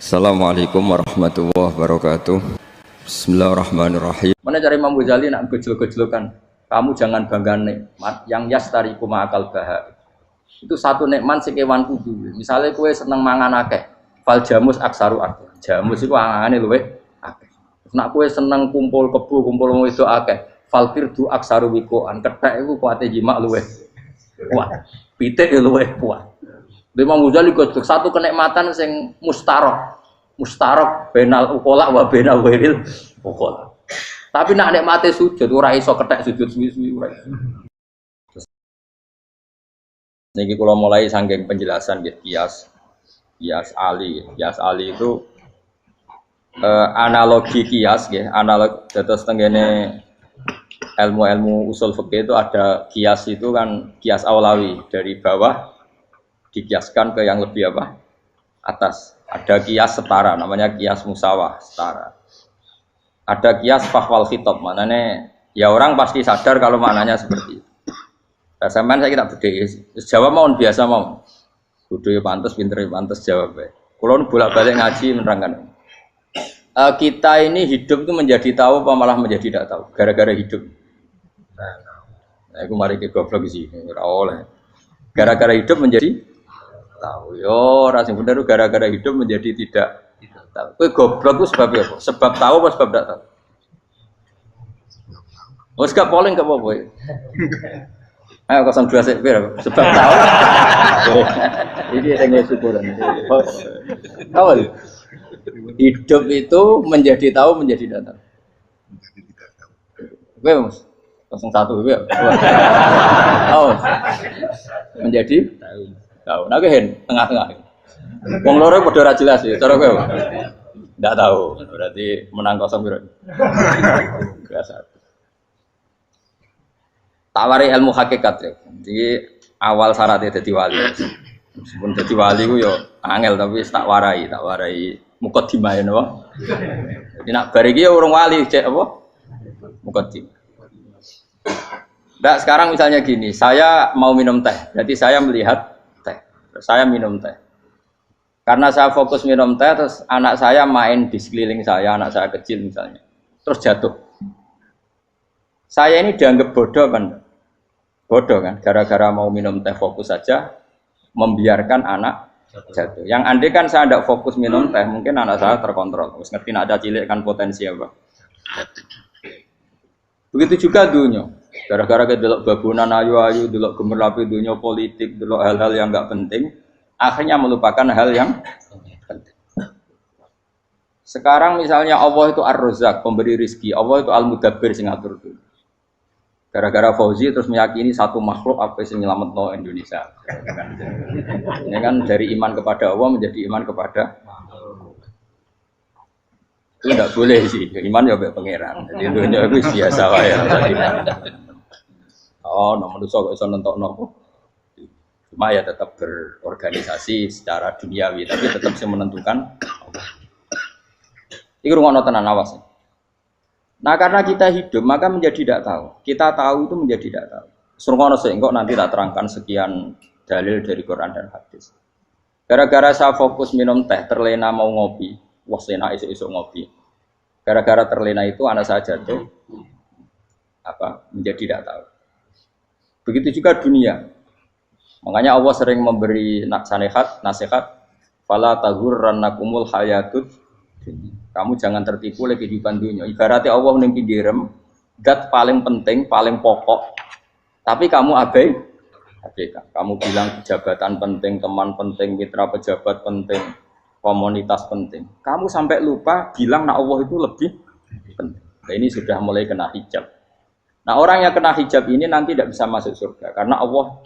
Assalamualaikum warahmatullahi wabarakatuh. Bismillahirrahmanirrahim. Mana cari Imam Ghazali nak gejol-gejolkan. Kamu jangan bangga nikmat yang yastariku ma'akal bahar. Itu satu nikmat sing kewan kudu. Misalnya kue seneng mangan akeh, fal jamus aksaru akeh. Jamus itu angane luweh akeh. Nak kue seneng kumpul kebo, kumpul wong itu akeh, fal firdu aksaru wikoan. Kethek iku kuwate jimak luweh kuat. Pitik luweh kuat. Imam Ghazali gojok satu kenikmatan sing mustarok benal ukola wa benal wiril ukola. Tapi nak nikmate sujud ora iso kethek sujud suwi-suwi ora. Niki kula mulai saking penjelasan nggih kias ali. Kias ali itu analogi kias nggih, analog dados tengene ilmu-ilmu usul fikih itu ada kias itu kan kias aulawi dari bawah dikiaskan ke yang lebih apa? Atas. Ada kias setara namanya kias musawah setara. Ada kias fahwal khitab, maknanya ya orang pasti sadar kalau maknanya seperti itu. Nah, saya kira beda. Jawab mau biasa mau. Kudu pantes, pinter pantes jawab. Kalau bolak-balik ngaji menerangkan. Kita ini hidup itu menjadi tahu apa malah menjadi tidak tahu gara-gara hidup. Nah, aku mari ke goblok sih, ora oleh. Gara-gara hidup menjadi tahu. Yo, rasa bener gara-gara hidup menjadi tidak tahu. Kowe goblok itu sebab apa? Sebab tahu apa sebab tidak tahu? Wes gak polling gak apa-apa. Ayo 02 sik sebab tahu. Ini sing syukuran. Awal. Hidup itu menjadi tahu menjadi tidak tahu. Kowe Mas 01 kowe. Oh. Menjadi tahu. Nah hen tengah-tengah. Wong loro padha ora jelas ya, cara kowe. Ndak tahu. Berarti menang 0 piro. Biasa. Tawari ilmu hakikat ya. Jadi awal syaratnya dadi wali. Meskipun dadi wali ku yo angel tapi tak warai mukadimah ya napa. Jadi nak bar iki ya urung wali cek apa? Mukadimah. Nah, sekarang misalnya gini, saya mau minum teh. Jadi saya melihat teh. Saya minum teh. Karena saya fokus minum teh, terus anak saya main di sekeliling saya, anak saya kecil misalnya. Terus jatuh. Saya ini dianggap bodoh kan? Bodoh kan? Gara-gara mau minum teh fokus saja, membiarkan anak jatuh. Yang andai kan saya tidak fokus minum teh, mungkin anak saya terkontrol. Terus ngerti nak ada cilik kan potensi apa? Begitu juga dunia. Gara-gara kita delok babunan ayu-ayu, delok gemerlapi dunia politik, delok hal-hal yang enggak penting, akhirnya melupakan hal yang penting. Sekarang misalnya Allah itu Ar-Razzaq, pemberi rizki, Allah itu Al-Mudabbir sing ngatur dunia. Gara-gara Fauzi terus meyakini satu makhluk apa yang nyelametno Indonesia. Ini kan dari iman kepada Allah menjadi iman kepada itu tidak boleh sih, iman ya be pangeran. Jadi dunia itu biasa wae. Oh, nomor itu kok iso nentokno. Cuma ya tetap berorganisasi secara duniawi, tapi tetap sih menentukan. Iki rungono tenan awas. Nah, karena kita hidup maka menjadi tidak tahu. Kita tahu itu menjadi tidak tahu. Rungono sik engko nanti tak terangkan sekian dalil dari Quran dan hadis. Gara-gara saya fokus minum teh, terlena mau ngopi, wah enak esuk-esuk ngopi. Gara-gara terlena itu anak saya jatuh menjadi tidak tahu. Begitu juga dunia. Makanya Allah sering memberi nasihat, fala taghurrannakumul hayatud. Kamu jangan tertipu oleh kehidupan dunia. Ibaratnya Allah ning pinggirem, zat paling penting, paling pokok. Tapi kamu abaikan. Kamu bilang jabatan penting, teman penting, mitra pejabat penting, komunitas penting. Kamu sampai lupa bilang nak Allah itu lebih penting. Nah, ini sudah mulai kena hijab. Nah, orang yang kena hijab ini nanti tidak bisa masuk surga karena Allah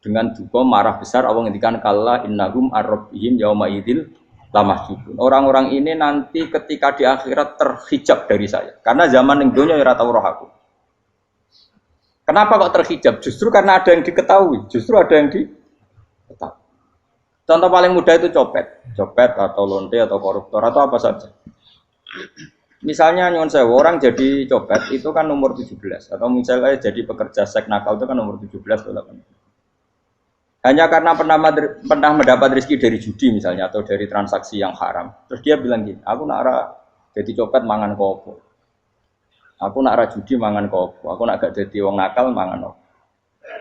dengan duka marah besar. Allah ngendikan kalla innahum ar-rabbihim yauma idzil lamahjubun. Orang-orang ini nanti ketika di akhirat terhijab dari saya. Karena zaman ning donya ora tau roh aku. Kenapa kok terhijab? Justru karena ada yang diketahui, justru ada yang diketahui. Contoh paling mudah itu copet atau lonte atau koruptor atau apa saja. Misalnya nyuwun sewu orang jadi copet itu kan umur 17 atau misalnya jadi pekerja seks nakal itu kan umur 17 atau 18. Hanya karena pernah mendapat rezeki dari judi misalnya atau dari transaksi yang haram. Terus dia bilang gini, aku nak ra jadi copet mangan kopo. Aku nak ra judi mangan kopo. Aku nak gak jadi wong nakal mangan kopo.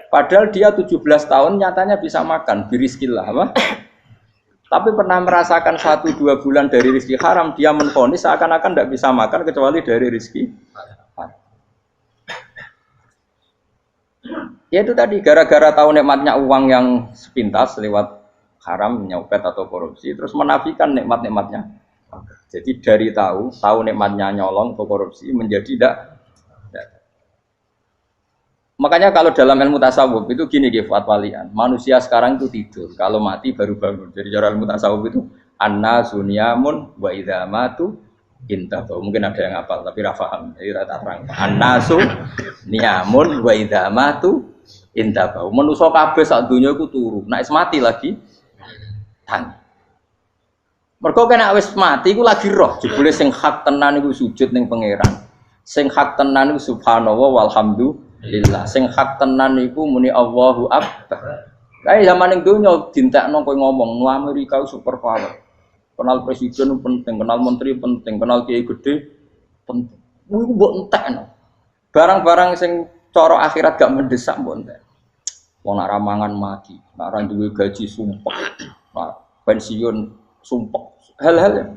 Padahal dia 17 tahun nyatanya bisa makan, birizkillah apa? Tapi pernah merasakan 1-2 bulan dari rezeki haram, dia menvonis seakan-akan tidak bisa makan kecuali dari rezeki haram. Ya itu tadi, gara-gara tahu nikmatnya uang yang sepintas lewat haram, nyopet atau korupsi, terus menafikan nikmat-nikmatnya. Jadi dari tahu nikmatnya nyolong atau korupsi menjadi tidak. Makanya kalau dalam ilmu tasawuf itu gini Fuad Walian, manusia sekarang itu tidur, kalau mati baru bangun. Jadi cara ilmu tasawuf itu annasu niyamun wa idza matu intahu. Mungkin ada yang hafal tapi ra paham. Jadi rata terang. Annasu niyamun wa idza matu intahu. Manusa kabeh sak donya iku turu, nek mati lagi tangi. Mergo kena wis mati iku lagi roh, jebule sing hak tenan iku sujud ning pangeran. Sing hak tenan iku subhanallah walhamdulillah. Sing hak tenan iku muni Allahu Akbar. Kae zaman ning donya dintekno kowe ngomong, "Nu Amerika super power." Kenal presiden penting, kenal menteri penting, kenal kiai gede penting. Iku mbok entekno. Barang-barang sing cara akhirat gak mendesak mbok entek. Wong nek ramangan mati, nek ora duwe gaji sumpek, pensiun sumpek. Hal-hal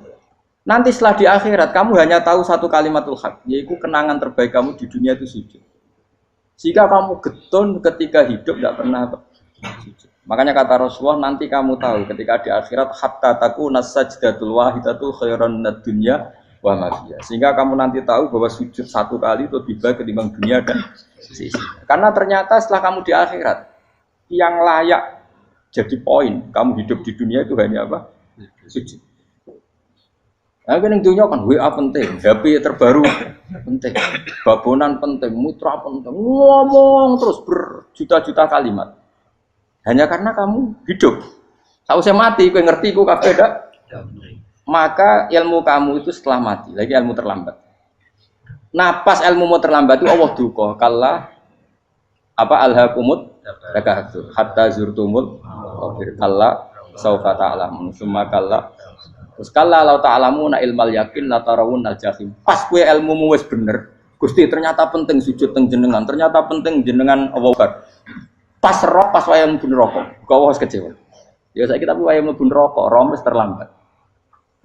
nanti setelah di akhirat kamu hanya tahu satu kalimatul haq, yaitu kenangan terbaik kamu di dunia itu sujud. Jika kamu getun ketika hidup tidak pernah sujud. Makanya kata Rasulullah, nanti kamu tahu ketika di akhirat hatta takuna sajdatul wahidatu khairan minad dunya wa ma fiha. Sehingga kamu nanti tahu bahwa sujud satu kali itu lebih baik ketimbang dunia dan sisinya. Karena ternyata setelah kamu di akhirat yang layak jadi poin kamu hidup di dunia itu hanya apa? Sujud. Nah, kan yang dunia kan WA penting, HP terbaru penting, babonan penting, mutra penting, ngomong terus berjuta-juta kalimat. Hanya karena kamu hidup. Tahu saya mati, kau ngerti, kau kabeh dak. Maka ilmu kamu itu setelah mati, lagi ilmu terlambat. Nah, pas ilmu mau terlambat itu Allah duka, kalla apa alhaqumut takahtur hatta zurtumul qabir kalla saufa ta'lamun summa kalla. Terus kalla law ta'lamuna ilmal yakin la tarawunnal jahim. Pas kowe ilmumu wis bener, Gusti ternyata penting sujud teng jenengan, ternyata penting jenengan Allah Akbar. Pas roh pas wayah mlebu neraka, kok wis kecewa. Ya saiki tapi wayah mlebu neraka, roh wis terlambat.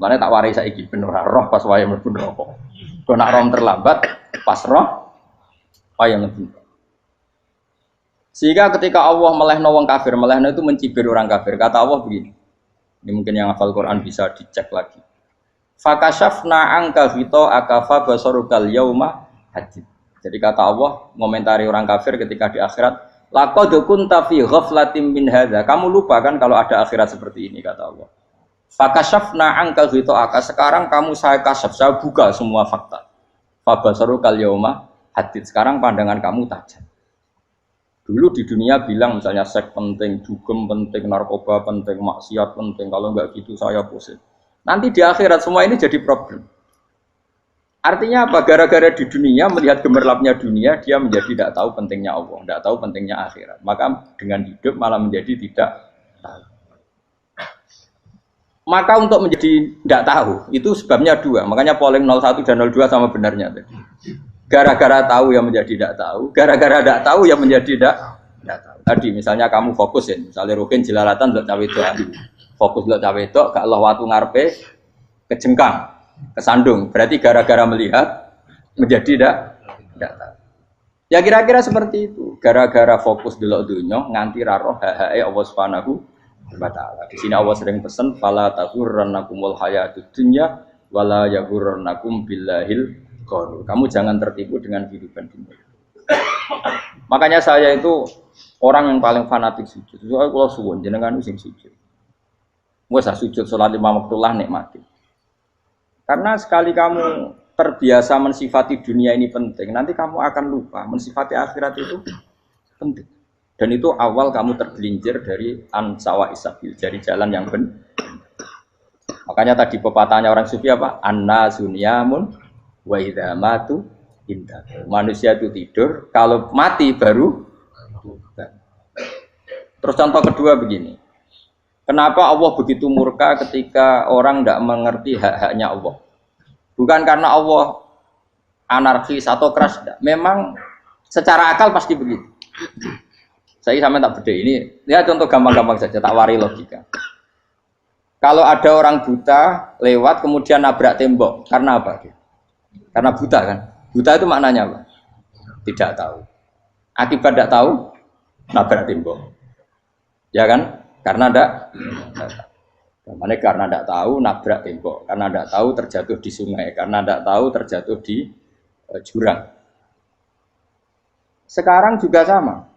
Mane tak warai saiki ben ora roh pas wayah mlebu neraka. Kok nak roh terlambat, pas roh wayah mlebu. Sehingga ketika Allah melehno wong kafir, melehno itu mencibir orang kafir. Kata Allah begini. Ini mungkin yang hafal Quran bisa dicek lagi. Fakashafna angka fito akafa basarukal yauma hadid. Jadi kata Allah ngomentari orang kafir ketika di akhirat, laqad kunta fi ghaflatin min hadza. Kamu lupa kan kalau ada akhirat seperti ini kata Allah. Fakashafna angka fito aka. Sekarang kamu saya kasaf, saya buka semua fakta. Fa basarukal yauma hadid. Sekarang pandangan kamu tajam. Dulu di dunia bilang misalnya seks penting, dugem penting, narkoba penting, maksiat penting. Kalau enggak gitu saya pusing. Nanti di akhirat semua ini jadi problem. Artinya apa? Gara-gara di dunia melihat gemerlapnya dunia, dia menjadi tidak tahu pentingnya Allah, tidak tahu pentingnya akhirat. Maka dengan hidup malah menjadi tidak tahu. Maka untuk menjadi tidak tahu itu sebabnya dua. Makanya polling 01 dan 02 sama benarnya tadi. Gara-gara tahu yang menjadi tidak tahu, gara-gara tidak tahu yang menjadi tidak tahu. Tadi misalnya kamu fokus ya, misalnya Rukin jelalatan untuk cawe itu, fokus untuk cawe itu, gak Allah waktu ngarepe kejengkang, kesandung. Berarti gara-gara melihat menjadi tidak tahu. Ya kira-kira seperti itu. Gara-gara fokus delok dunya nganti ra roh hae Allah Subhanahu wa taala. Di sini Allah sering pesan fala taghurrannakumul hayatud dunya wala yaghurrannakum billahil. Kamu jangan tertipu dengan kehidupan dunia. Makanya saya itu orang yang paling fanatik sujud. Soalnya kalau suwun jenengan sing sujud. Wes sujud salat 5 waktu lah nikmati. Karena sekali kamu terbiasa mensifati dunia ini penting, nanti kamu akan lupa mensifati akhirat itu penting. Dan itu awal kamu tergelincir dari ansawa isabil, dari jalan yang benar. Makanya tadi pepatahnya orang sufi apa? Anna sunyamun wa idza matu indah. Manusia itu tidur, kalau mati baru. Terus contoh kedua begini. Kenapa Allah begitu murka ketika orang tidak mengerti hak-haknya Allah? Bukan karena Allah anarkis atau keras, tidak. Memang secara akal pasti begitu. Saya sampai tak beda ini. Lihat contoh gampang-gampang saja, tak wari logika. Kalau ada orang buta lewat kemudian nabrak tembok, karena apa? Karena buta kan? Buta itu maknanya apa? Tidak tahu. Akibat tidak tahu, nabrak tembok. Ya kan? Karena tidak karena tidak tahu nabrak tembok, karena tidak tahu terjatuh di sungai, karena tidak tahu terjatuh di jurang. Sekarang juga sama.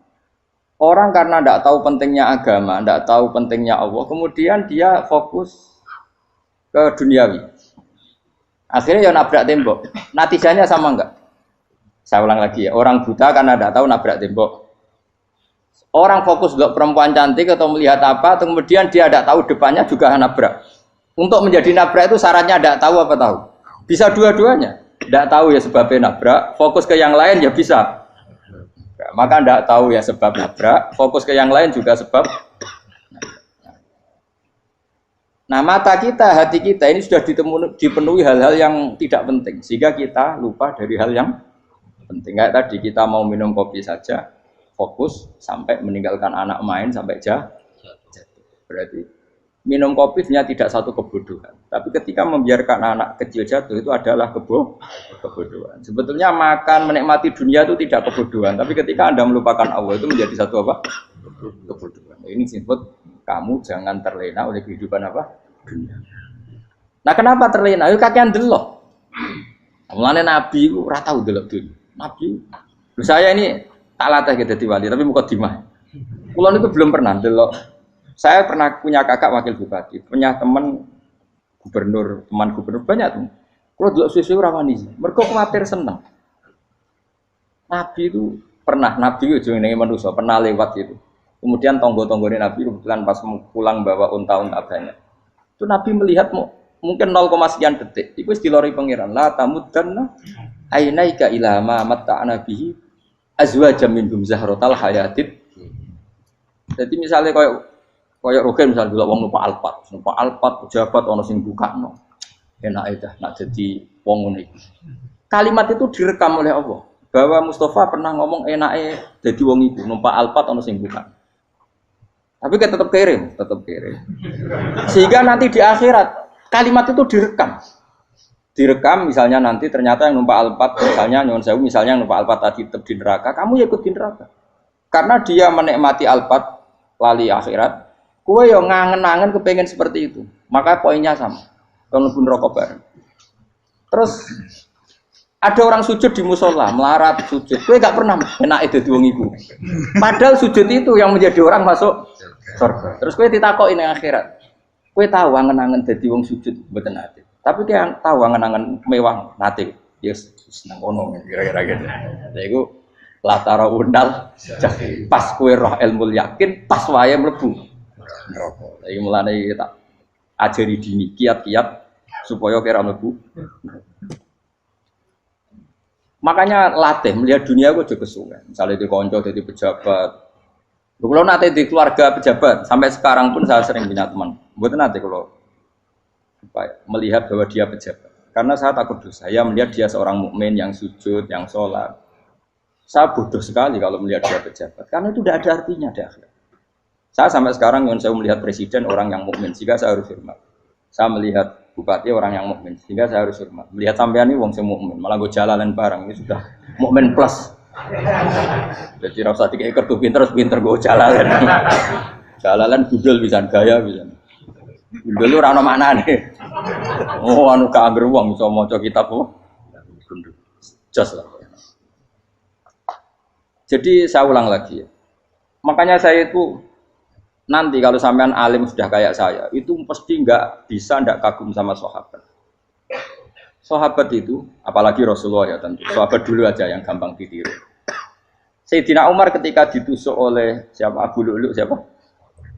Orang karena tidak tahu pentingnya agama, tidak tahu pentingnya Allah, kemudian dia fokus ke duniawi. Akhirnya ya nabrak tembok. Natijanya sama enggak? Saya ulang lagi ya. Orang buta karena tidak tahu nabrak tembok. Orang fokus untuk perempuan cantik atau melihat apa, kemudian dia tidak tahu depannya juga nabrak. Untuk menjadi nabrak itu syaratnya tidak tahu apa tahu. Bisa dua-duanya. Tidak tahu ya sebabnya nabrak, fokus ke yang lain ya bisa. Maka tidak tahu ya sebab nabrak, fokus ke yang lain juga sebab. Nah mata kita, hati kita ini sudah dipenuhi hal-hal yang tidak penting, sehingga kita lupa dari hal yang penting. Kayak tadi kita mau minum kopi saja, fokus sampai meninggalkan anak main sampai jatuh. Berarti minum kopi sebenarnya tidak satu kebodohan, tapi ketika membiarkan anak kecil jatuh itu adalah kebodohan. Sebetulnya makan menikmati dunia itu tidak kebodohan, tapi ketika Anda melupakan Allah itu menjadi satu apa? Kebodohan. Ini disebut kamu jangan terlena oleh kehidupan apa? Dunia. Nah kenapa terlena? Itu kakean delok. Mulane Nabi itu ora tau delok dunia. Nabi, saya ini tak latih gitu di wali, tapi mukadimah. Kulon itu belum pernah delok. Saya pernah punya kakak wakil bupati, punya teman gubernur banyak tuh. Kalau dulu susu ramani, mereka khawatir senang. Nabi itu pernah, Nabi itu jenenge manusia pernah lewat itu. Kemudian tonggo-tonggone Nabi kebetulan pas pulang bawa unta-unta banyak. Itu Nabi melihat mungkin 0, sekian detik. Itu dilori pangeran. La tamuddanna ainaika ila ma matta'na bihi azwajam minhum zahratal hayatid. Jadi misalnya kayak Rogen misalnya dulu wong numpak Alphard pejabat ono sing bukakno. Enak aja nak jadi wong ngene iki. Kalimat itu direkam oleh Allah bahwa Mustafa pernah ngomong enake dadi wong iku numpak Alphard ono sing buka. Tapi kan tetap kirim. Sehingga nanti di akhirat kalimat itu direkam. Direkam misalnya nanti ternyata yang numpak Alphard misalnya nyuwun sewu misalnya yang numpak Alphard tadi tetap di neraka, kamu ya ikut di neraka. Karena dia menikmati Alphard lali akhirat. Kue yang ngangen-ngangen kepengen seperti itu, maka poinnya sama. Kalau pun rokok bareng. Terus ada orang sujud di musola, melarat sujud. Kue gak pernah enak itu wong iku. Padahal sujud itu yang menjadi orang masuk surga. Terus kue ditakoki ning akhirat. Kue tahu angen-angen dadi wong sujud mboten nate. Tapi kue tahu angen-angen mewah nate. Yes, seneng kono kira-kira gitu. Lha iku latara undal pas kue roh ilmu yakin pas wae mlebu neraka. Iki mulane tak ajari dini kiat-kiat supaya kira mlebu. Makanya latih melihat dunia kok juga kesuwen. Misalnya di konco jadi pejabat. Kalau nanti di keluarga pejabat sampai sekarang pun saya sering punya teman. Mboten nanti kalau melihat bahwa dia pejabat. Karena saya takut dosa. Saya melihat dia seorang mukmin yang sujud, yang sholat. Saya bodoh sekali kalau melihat dia pejabat. Karena itu tidak ada artinya di akhirat. Saya sampai sekarang yang saya melihat presiden orang yang mukmin, sehingga saya harus hormat. Saya melihat bupati orang yang mukmin, sehingga saya harus hormat. Melihat sampean ini wong sing mukmin, malah gue jalalan barang ini sudah mukmin plus. Jadi rasa tiga kartu pinter gue jalalan. Jalalan budal bisa gaya bisa. Budal lu rano mana nih? Oh anu gak angger wong bisa maca kitab kok. Jos lah. Jadi saya ulang lagi ya. Makanya saya itu nanti kalau sampean alim sudah kayak saya, itu pasti nggak kagum sama sahabat. Sahabat itu, apalagi Rasulullah ya tentu. Sahabat dulu aja yang gampang ditiru. Sayyidina Umar ketika ditusuk oleh siapa? Abu Lu'lu siapa?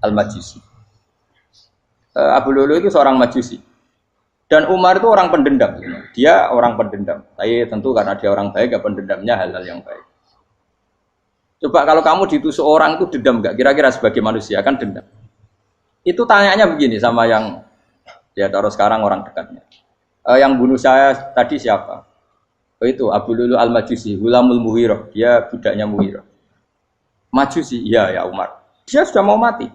Al-Majusi. Abu Lu'lu itu seorang Majusi. Dan Umar itu orang pendendam. Dia orang pendendam. Tapi tentu karena dia orang baik, ya pendendamnya hal-hal yang baik. Coba kalau kamu ditusuk orang itu dendam nggak? Kira-kira sebagai manusia kan dendam. Itu tanyanya begini sama yang ya taruh sekarang orang dekatnya. Yang bunuh saya tadi siapa? Oh itu Abu Lulu Al-Majusi, Hulamul Muhirah. Dia budaknya Muhirah. Majusi, iya ya Umar. Dia sudah mau mati.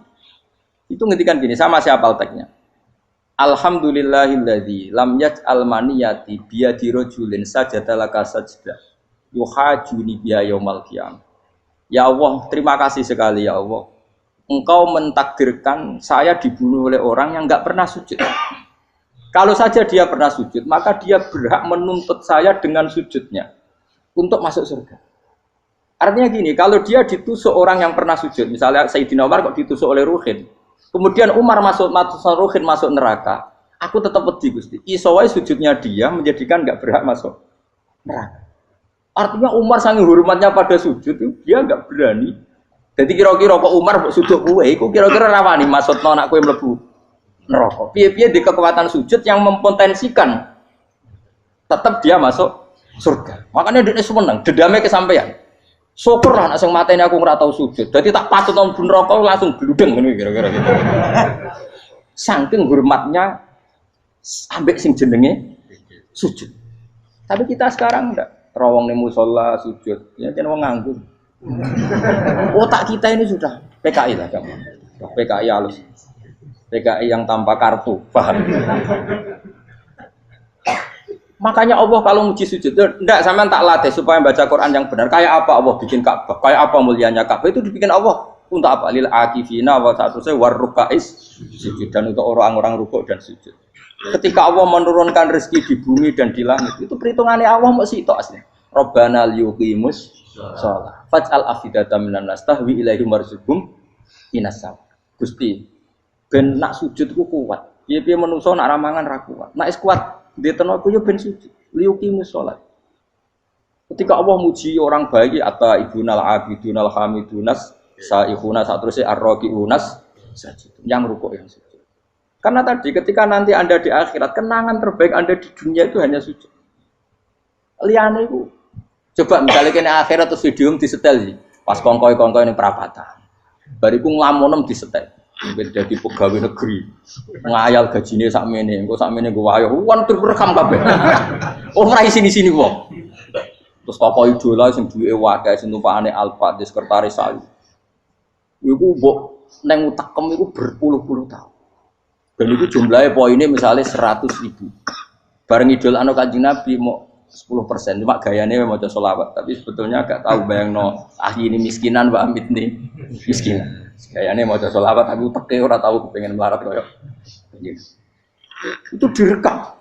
Itu ngetikan gini, sama siapa alteknya? Alhamdulillahilladzi lam yaj'al maniyati biyadi rajulin sajadalaka sajdah yuhajuni biya yaumal qiyamah. Ya Allah, terima kasih sekali ya Allah. Engkau mentakdirkan saya dibunuh oleh orang yang enggak pernah sujud. Kalau saja dia pernah sujud, maka dia berhak menuntut saya dengan sujudnya untuk masuk surga. Artinya gini, kalau dia ditusuk orang yang pernah sujud, misalnya Sayyidina Umar kok ditusuk oleh Ruhin, kemudian Umar Ruhin masuk neraka, aku tetap pedih Gusti. Isowai sujudnya dia menjadikan enggak berhak masuk neraka. Artinya Umar saking hormatnya pada sujud itu dia enggak berani. Jadi kira-kira kok Umar sujud kowe iku kira-kira rawani maksudno anak kowe mlebu neraka. Piye-piye di kekuatan sujud yang mempotensikan tetap dia masuk surga. Makanya dia seneng, dendamnya kesampaian. Syukur lah nek sing mateni aku ora tau sujud. Dadi tak patut nang neraka langsung gludeng ngene kira-kira gitu. Saking hormatnya ambek sing jenenge sujud. Tapi kita sekarang enggak. Rawong ning musala sujud, ya kan wong nganggur. Otak kita ini sudah PKI lah kamu. PKI halus. PKI yang tanpa kartu, paham? Makanya Allah kalau muji sujud, enggak sampean tak latih supaya baca Quran yang benar. Kayak apa Allah bikin Ka'bah? Kayak apa mulianya Ka'bah? Itu dibikin Allah untuk apa? Lil akifina wa satusai warrukais sujud, dan untuk orang-orang rukuk dan sujud. Ketika Allah menurunkan rezeki di bumi dan di langit, itu perhitungannya Allah masih itu asli. Rabbana liyuqimus shalah faj'al afidatan minan nas tahwi ilaihim warzuqhum inasam. Gusti, ben nak sujud ku kuat. Piye-piye menungso nak ramangan ra kuat. Nak is kuat diteno ku yo ben sujud. Liyuqimus shalah. Ketika Allah muji orang baik atau ibunal abidunal hamidunas saihuna satruse arraqiunas sajid. Yang rukuk yang sujud. Karena tadi ketika nanti Anda di akhirat, kenangan terbaik Anda di dunia itu hanya sujud. Liane itu. Coba misalnya kena akhirat terus video disetel sih. Pas kongkoi-kongkoi ini perapatan. Bariku ngelamonem disetel. Jadi pegawai negeri. Ngayal gajinya sakmene, engko sakmene gue ayo. Wan terekam kabeh. Oh rai sini-sini wong. Terus tokoh idola sing duwe wae sing tumpakane Alfa di sekretaris saya. Iku mbok nang utakem iku berpuluh-puluh tahun. Dan itu jumlahnya poinnya misalnya 100.000. Bareng idol anu Kanjeng Nabi mau 10%. Cuma gayanya mau sholawat. Tapi sebetulnya agak tahu bayang no ini miskinan Mbak Amit nih miskinan. Gayanya mau sholawat tapi teke ora tahu kepengen melarat koyo. Itu direkam.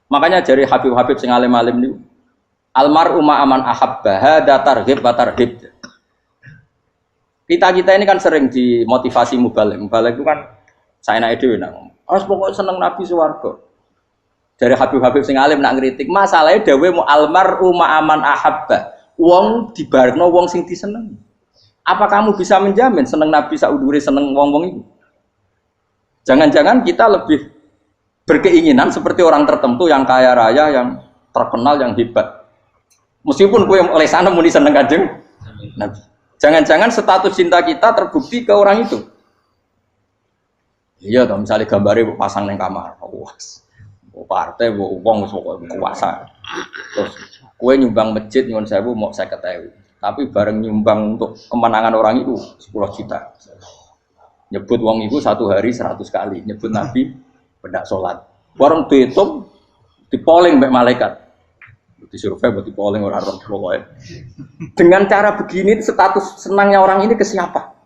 Makanya dari Habib-habib sing alim-alim niku almar'u ma'aman ahabba hada targhib wa tarhib. Kita ini kan sering dimotivasi mubalik. Mubalik itu kan saya naik dewi nang, harus pokoknya seneng Nabi swarga. Dari Habib-habib sing alim nak ngritik, masalahnya dewe mu almar'u ma'aman ahabba. Wong dibarno wong sing diseneng. Apa kamu bisa menjamin seneng Nabi saudure seneng wong-wong itu? Jangan-jangan kita lebih berkeinginan seperti orang tertentu yang kaya raya, yang terkenal, yang hebat. Meskipun kowe oleh sana muni seneng Kanjeng Nabi. Jangan-jangan status cinta kita terbukti ke orang itu. Iya toh misalnya gambarnya pasang neng kamar, puas, partai, uang, kuasa. Terus kue nyumbang masjid nyuwun sewu mau 50.000, tapi bareng nyumbang untuk kemenangan orang itu 10 juta. Nyebut uang itu satu hari 100 kali, nyebut Nabi bedak sholat. Warung dihitung, dipoling mbek malaikat, disurvei buat dipoling orang-orang pokoknya. Dengan cara begini status senangnya orang ini ke siapa?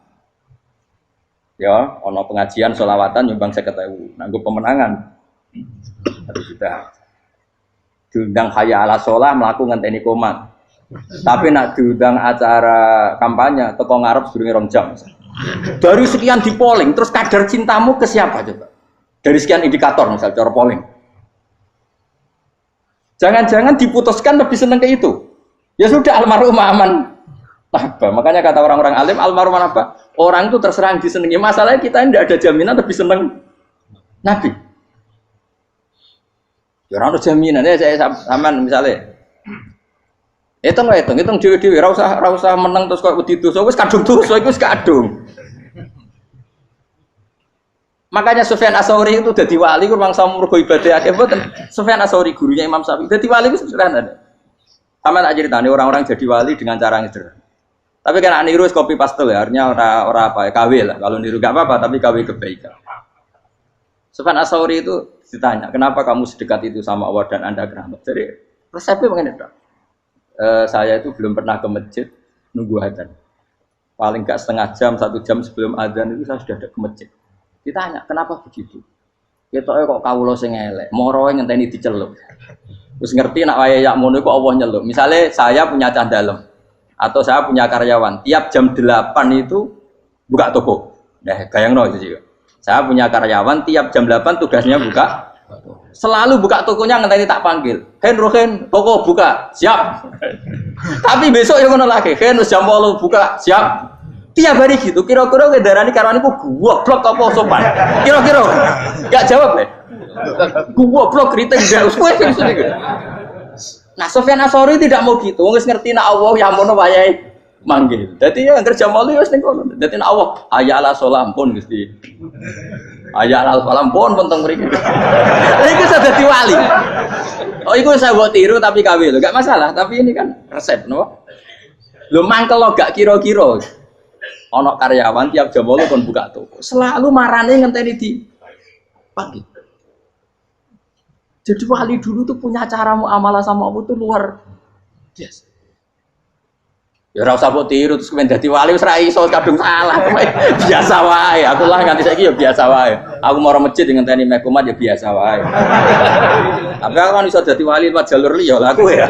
Ya, ono pengajian sholawatan nyumbang 50.000, nanggo pemenangan. Harus sudah. Diundang hayya ala sholah mlaku ngenteni komat. Tapi nak diundang acara kampanye teko ngarep sedurunge 2 jam. Dari sekian di polling, terus kadar cintamu ke siapa coba? Dari sekian indikator misal cara polling. Jangan-jangan diputuskan lebih seneng ke itu. Ya sudah almarhum aman. Apa? Makanya kata orang-orang alim almarhum apa? Orang itu terserah disenangi. Masalahnya kita tidak ada jaminan lebih senang Nabi. Ya orang ada jaminan. Ya saya sama misalnya Hitung dhewe-dhewe ora usah meneng terus kok wedi dosa wis kadung dosa iku wis kadung. Makanya Sufyan Ats-Tsauri itu dadi wali ku mangsa mergo ibadah akeh mboten. Sufyan Ats-Tsauri gurunya Imam Syafi'i dadi wali ku sederhana. Sama tak ceritane orang-orang jadi wali dengan cara yang sederhana. Tapi kan niru wis copy paste ya, artinya ora apa ya KW lah. Kalau niru gak apa-apa tapi KW kebaikan. Sufyan Ats-Tsauri itu ditanya, "Kenapa kamu sedekat itu sama Allah dan Anda keramat?" Jadi resepnya begini, Dok. Saya itu belum pernah ke masjid nunggu adzan. Paling gak setengah jam, 1 jam sebelum adzan itu saya sudah ada ke masjid. Ditanya, "Kenapa begitu?" Ketoke kok kawula sing elek, moroe ngenteni diceluk. Terus ngerti nak wayahe yak ngono kok Allah nyeluk. Misale saya punya cah dalem atau saya punya karyawan, tiap jam 8 itu buka toko. Nah, bayangno itu sih. Saya punya karyawan tiap jam 8 tugasnya buka. Selalu buka tokonya ngenteni tak panggil. Rohen, toko buka, siap. Tapi besok yang ngono lagi, jam 8 buka, siap. Tiap hari gitu, kira-kira ngedarani karwaniku goblok apa sopan? Kira-kira enggak jawab ya? Goblok kriting ndak usah gitu. Nah, Sufyan Ats-Tsauri tidak mau gitu. Wong wis ngerti nek Allah ya mono wayahe manggil. Dadi ya kerja malu wis ning kono. Dadi nek Allah hayya ala shalah pun Gusti. Hayya ala shalah pun teng mriki. Iku sudah dadi wali. Oh, iku saya buat tiru tapi KW lho, enggak masalah, tapi ini kan resep no. Lho mangkel lo gak kira-kira. Ono karyawan tiap jam 8 kon buka toko. Selalu marane ngenteni di pagi. Jadi wali dulu tuh punya cara muamalah sama Allah tuh luar biasa. Ya ora usah mbok tiru terus kemen dadi wali wis ra iso kadung salah. Biasa wae. Aku lah nganti saiki ya biasa wae. Aku mau masjid ngenteni mek kumat ya biasa wae. Tapi aku kan iso dadi wali lewat jalur liya lah aku ya.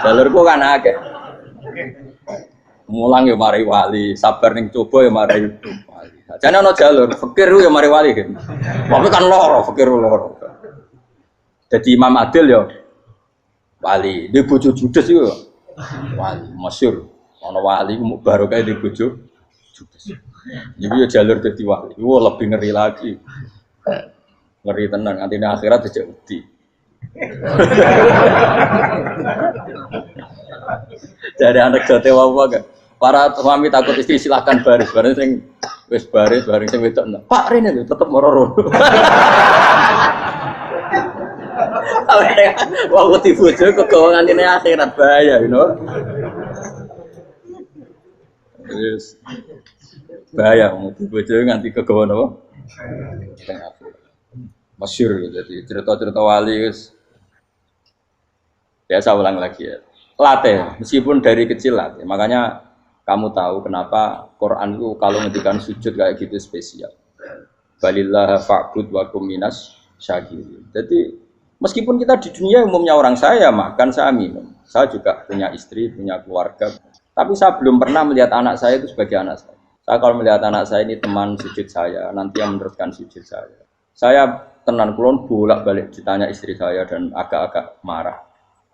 Jalurku kan akeh. Mulang ya mari wali, sabar ning coba ya mari wali. Jane ana jalur fikir ya mari wali kan. Tapi kan loro, fikir loro. Jadi Imam Adil ya wali, di bojo judes iku wali masyhur. Ana wali barokah di bojo judes. Iki ya jalur dadi wali. Wah lebih ngeri lagi. Ngeri tenan nganti akhirat aja wedi. Jadi anak jote wae gak. Para suami takut istri silakan baris sing wis baris sing wedok. Pak Rene lho tetep moro-moro. Wah wedi bojo kegawangan ini akhirat bahaya, you know. Yes. Bahaya wedi bojo nganti kegawan apa? Masyhur jadi cerita-cerita wali guys. Ya saya ulang lagi ya. Latih, meskipun dari kecil latih. Makanya kamu tahu kenapa Quran itu kalau ngendikan sujud kayak gitu spesial. Balillah fa'bud wa kum minas syakirin. Jadi meskipun kita di dunia umumnya orang saya makan, saya minum. Saya juga punya istri, punya keluarga. Tapi saya belum pernah melihat anak saya itu sebagai anak saya. Saya kalau melihat anak saya ini teman sujud saya, nanti yang meneruskan sujud saya. Saya tenan kulon bolak-balik ditanya istri saya dan agak-agak marah.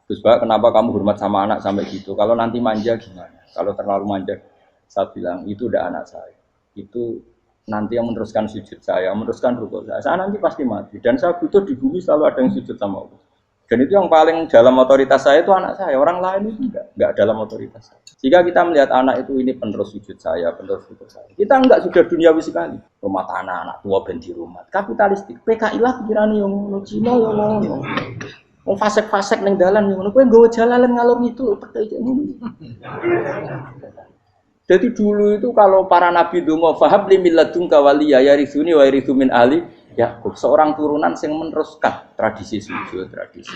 Terus Pak, kenapa kamu hormat sama anak sampai gitu? Kalau nanti manja gimana? Kalau terlalu manja, saya bilang itu udah anak saya. Itu nanti yang meneruskan sujud saya, meneruskan rukuk saya. Saya nanti pasti mati. Dan saya butuh di bumi selalu ada yang sujud sama Allah. Dan itu yang paling dalam otoritas saya itu anak saya. Orang lain itu enggak dalam otoritas saya. Jika kita melihat anak itu ini penerus sujud saya, penerus rukuk saya. Kita enggak sudah duniawi sekali. Rumah tanah, anak tua benti rumah. Kapitalistik. PKI lah pikirannya yang Cina yang ngono. Wong fasek-fasek ning dalan ngono kowe nggawa jalalan ngalor itu petek ngono. Jadi dulu itu kalau para nabi donga fahab li milladunka waliya yarisuni wa yarithu min ahli Yakub, seorang turunan yang meneruskan tradisi sujud, tradisi.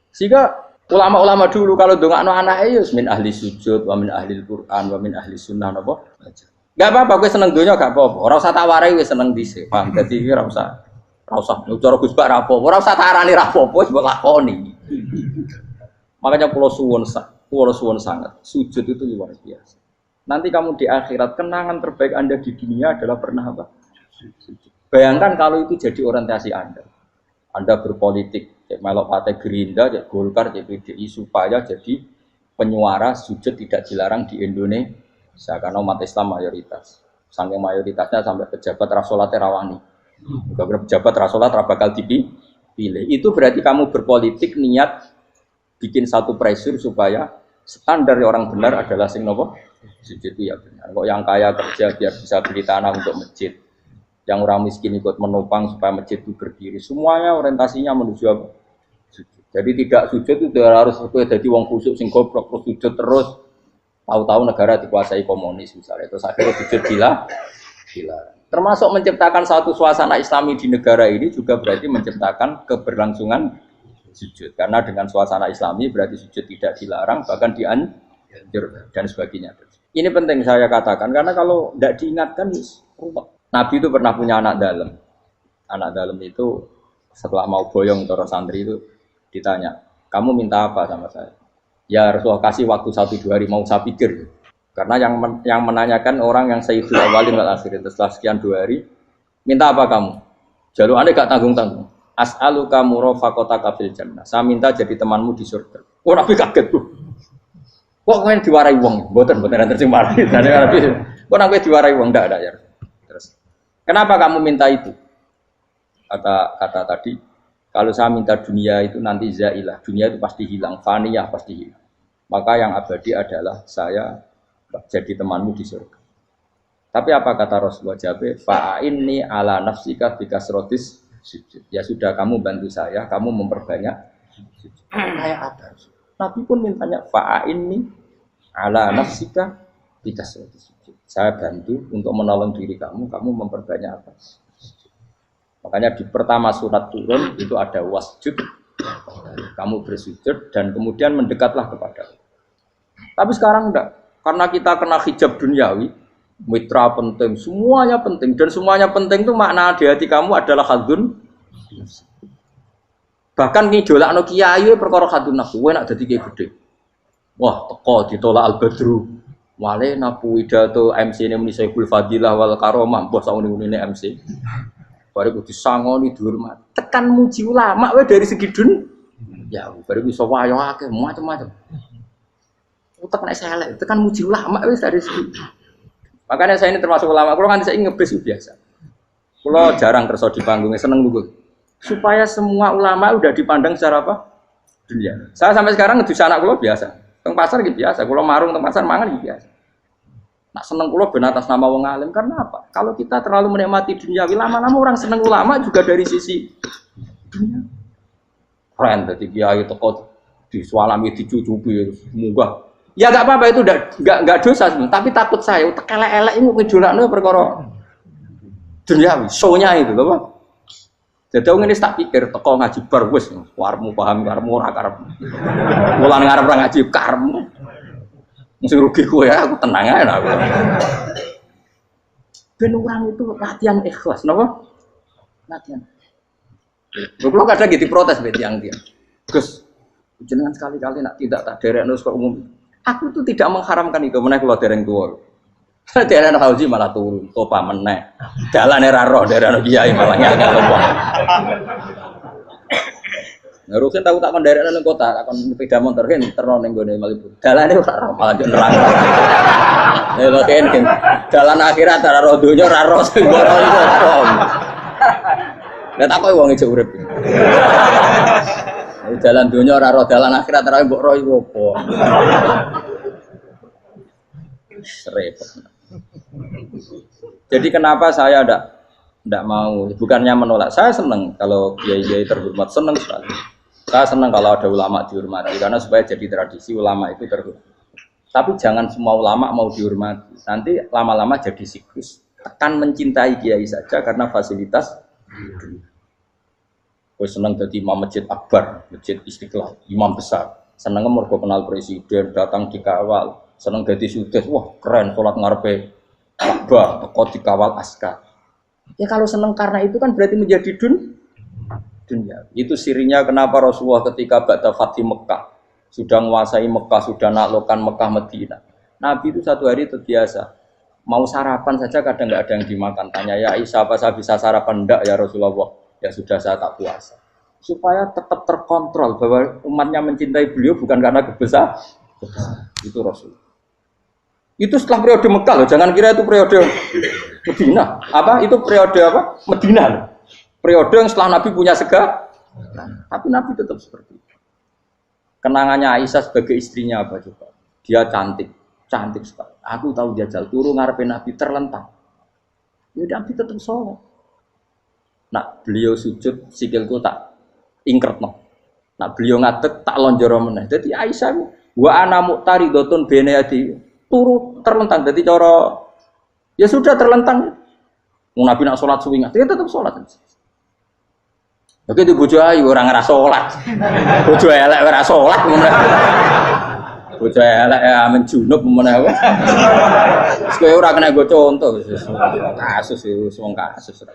Sehingga ulama-ulama dulu kalau dongakno anake ya min ahli sujud wa min ahli Al-Qur'an wa min ahli sunnah napa. Enggak apa-apa kowe seneng donya gak apa-apa. Ora usah tak warai wis seneng dhisik. Paham dadi iki ora usah cara Gus Bak rapo, ora usah tarani rapo, wis mbok lakoni. Makanya kula suwun sangat, sujud itu luar biasa. Nanti kamu di akhirat kenangan terbaik Anda di dunia adalah pernah apa? Sujud. Bayangkan kalau itu jadi orientasi Anda. Anda berpolitik, cek melok partai Gerindra, cek Golkar, cek PDI supaya jadi penyuara sujud tidak dilarang di Indonesia karena umat Islam mayoritas. Saking mayoritasnya sampai pejabat rasolat rawani. Beberapa pejabat rasolat bakal dipilih. Itu berarti kamu berpolitik niat bikin satu pressure supaya standar orang benar adalah sing nopo sujud itu ya benar. Kok yang kaya kerja biar bisa beli tanah untuk masjid, yang orang miskin ikut menopang supaya masjid itu berdiri. Semuanya orientasinya menuju apa? Sujud. Jadi tidak sujud itu harus jadi wong khusuk sing goblok terus sujud terus. Tahu-tahu negara dikuasai komunis misalnya, terus akhirnya sujud gila. Termasuk menciptakan satu suasana Islami di negara ini juga berarti menciptakan keberlangsungan sujud. Karena dengan suasana Islami berarti sujud tidak dilarang, bahkan dianjur dan sebagainya. Ini penting saya katakan karena kalau tidak diingatkan, ruwet. Nabi itu pernah punya anak dalam. Anak dalam itu setelah mau boyong toro santri itu ditanya, kamu minta apa sama saya? Ya Rasulullah kasih waktu 1-2 hari mau saya pikir. Karena yang menanyakan orang yang Sayyidul Awwalin wal Akhirin setelah sekian 2 hari, minta apa kamu? Jalur aneh gak tanggung-tanggung. As'aluka murafaqataka fil jannah. Saya minta jadi temanmu di surga. Oh Nabi kaget tuh. Kok kalian diwarai wong? Mboten terjemah. Kok Nabi diwarai wong ndak ada ya. Terus kenapa kamu minta itu? Kata tadi, kalau saya minta dunia itu nanti zailah. Dunia itu pasti hilang, faniyah pasti hilang. Maka yang abadi adalah saya jadi temanmu di surga. Tapi apa kata Rasulullah Jabe? Fa'inni ala nafsika bikasrotis sujud. Ya sudah kamu bantu saya, kamu memperbanyak sujud. Kayak apa? Nabi pun mintanya fa'inni ala nafsika bikasrotis sujud. Saya bantu untuk menolong diri kamu, kamu memperbanyak apa? Makanya di pertama surat turun itu ada wasjud. Kamu bersujud dan kemudian mendekatlah kepada Allah. Tapi sekarang enggak. Karena kita kena hijab duniawi, mitra penting, semuanya penting. Dan semuanya penting itu makna di hati kamu adalah khadun. Bahkan ngidolakno kiai perkara khadun nafsu, enak dadi kiai gede. Wah, teko ditolak al-badru. Wale napu widato MC ini muni Saiful Fadilah wal Karomah, mbah sauni-unine MC. Baru disangoni dihormat. Tekan muji ulama wae dari segi ya, baru bisa wayo akeh macam-macam. Utek nek selek, tekan muji ulama wis dari segi. Makanya saya ini termasuk ulama, kalau kan saya ngebis biasa. Kalau jarang kerso di panggungnya seneng dulu. Supaya semua ulama udah dipandang secara apa? Dunia. Saya sampai sekarang ngedus anak kula biasa. Teng pasar gitu biasa, kula marung teng pasar mangan gitu biasa. Nak seneng kula ben atas nama wong alim karena apa? Kalau kita terlalu menikmati dunia, lama-lama orang seneng ulama juga dari sisi dunia. Keren tadi kiai teko disualami dicucupi munggah. Ya enggak apa-apa itu enggak dosa sebenarnya, tapi takut saya utek elek-elek iku ngejolakno perkara duniawi, show-nya itu lho, Pak. Jadi ngene tak pikir teko ngaji bar wis warmu paham karepmu ora karep. Mulan ngarep ora ngaji karepmu. Mesti rugi kowe ya, aku tenang ae aku. Ben orang itu latihan ikhlas, napa? Latihan. Lho kadang gitu protes mbek tiyang-tiyang. Gus, jenengan sekali-kali nak tidak tak derekno kok umum. Aku itu tidak mengharamkan itu, menaik kalau dereng tua. Dereng haji malah turun, topa menaik. Jalan era roh, dereng kiai malah nyala lupa. Ngerusin tahu tak menderek nang kota, akan sepeda motor kan terno ning gone Malibu. Dalane ora roh, malah nerang. Lha kan dalan akhirat ora roh donya ora roh sing ora iku. Lah tak kowe wong ijo urip. Jalan dunia ora roh, dalan akhirat ora mbok roh iku apa. Repot. Jadi kenapa saya ndak mau, bukannya menolak. Saya senang kalau kiai-kiai terhormat, senang sekali. Saya senang kalau ada ulama dihormati karena supaya jadi tradisi ulama itu terhormat. Tapi jangan semua ulama mau dihormati. Nanti lama-lama jadi siklus. Tekan mencintai kiai saja karena fasilitas. Gue senang jadi imam masjid akbar, masjid Istiqlal, imam besar. Senang mergo kenal presiden, datang dikawal. Senang jadi sudes, wah keren, sholat ngarepe Ka'bah, teko dikawal askar. Ya kalau senang karena itu kan berarti menjadi dunia. Itu sirinya kenapa Rasulullah ketika ba'da Fathi Mekah sudah menguasai Mekah, sudah naklukkan Mekah Madinah. Nabi itu satu hari terbiasa. Mau sarapan saja kadang nggak ada yang dimakan. Tanya ya Aisyah, apa saya bisa sarapan? Enggak ya Rasulullah. Ya sudah saya tak puasa. Supaya tetap terkontrol bahwa umatnya mencintai beliau bukan karena kebesaran. Itu Rasul. Itu setelah periode Mekah loh, jangan kira itu periode Medina. Apa? Itu periode apa? Medina loh. Periode yang setelah Nabi punya segala. Tapi Nabi tetap seperti itu. Kenangannya Aisyah sebagai istrinya apa coba? Dia cantik sekali. Aku tahu jajal turu ngarepin Nabi terlentang. Ya Nabi tetap sholat. Nak beliau sujud sikilku tak ingkretno. Nak beliau ngadeg tak lonjoro meneh. Dadi Aisyah wa ana muqtaridotun bene adi turu terlentang. Dadi cara ya sudah terlentang. Nabi nak sholat suwi dia tetap sholat. Oke di bojo ayu ora ngerasa sholat. Bojo elek ora sholat meneh. Bojo elek ya amen junub meneh wae. Wis kowe ora kena go contoh kasus wis wong kasus.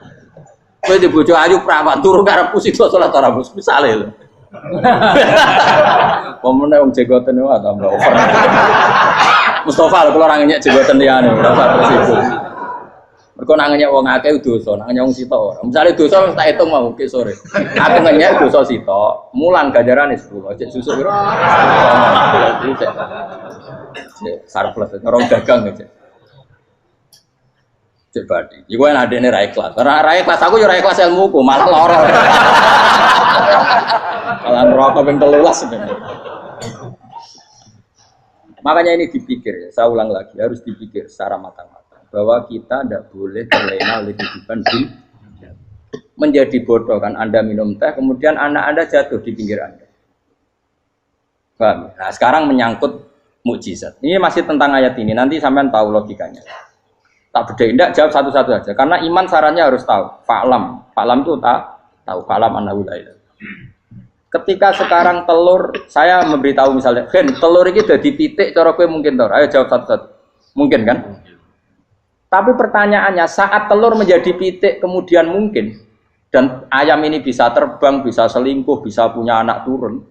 Kowe di bojo ayu prawan turu karepku sida salat ora bos misale lho. Pemene wong jegoten wae tambah over. Mustofa lho kula ora ngenyek jegoten liyane ora usah tersinggung. Mergo nak ngenyek wong akeh dosa, nak ngenyek wong sita ora. Misale dosa tak hitung mau ke sore. Aku ngenyek dosa sita, mulang ganjarane 10. Cek susuk piro? Sarplus orang dagang aja. Cek badi. Iku enak adene ra ikhlas. Ra ikhlas aku ya ra ikhlas ilmuku, malah lara. Malah neraka ping 13 sebenarnya. Makanya ini dipikir, saya ulang lagi, harus dipikir secara matang-matang bahwa kita tidak boleh terlena oleh kehidupan dunia. Menjadi bodoh kan Anda minum teh, kemudian anak Anda jatuh di pinggir Anda. Paham? Nah sekarang menyangkut mukjizat. Ini masih tentang ayat ini, nanti sampean tahu logikanya. Tak beda, tidak jawab satu-satu aja. Karena iman sarannya harus tahu. Fa'lam itu tak tahu. Fa'lam annahu la ilaha. Ketika sekarang telur, saya memberitahu misalnya, Gen, telur ini udah dipitik, cara kowe mungkin tahu. Ayo jawab satu-satu. Mungkin kan? Tapi pertanyaannya, saat telur menjadi pitik kemudian mungkin, dan ayam ini bisa terbang, bisa selingkuh, bisa punya anak turun,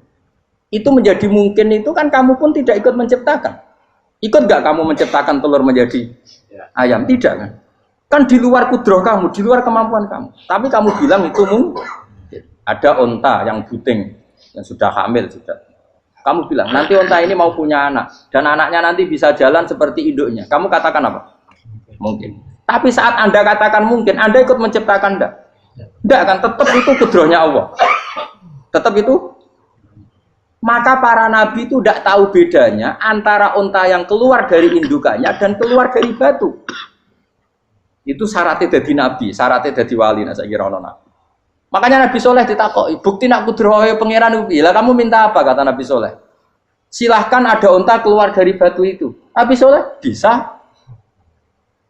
itu menjadi mungkin itu kan kamu pun tidak ikut menciptakan. Ikut gak kamu menciptakan telur menjadi ayam? Tidak kan? Kan di luar kudroh kamu, di luar kemampuan kamu. Tapi kamu bilang itu mungkin. Ada onta yang buting, yang sudah hamil sudah. Kamu bilang, nanti onta ini mau punya anak. Dan anaknya nanti bisa jalan seperti induknya. Kamu katakan apa? Mungkin. Tapi saat Anda katakan mungkin, Anda ikut menciptakan enggak? Enggak kan? Tetap itu kudrohnya Allah. Tetap itu. Maka para nabi itu tidak tahu bedanya antara onta yang keluar dari indukannya dan keluar dari batu. Itu syaratnya jadi nabi, syaratnya jadi wali. Nah, saya kira ono nabi. Makanya Nabi Soleh ditakoki, bukti nak kudrohe pangeran ubi. Lah kamu minta apa kata Nabi Soleh? Silahkan ada onta keluar dari batu itu. Nabi Soleh bisa.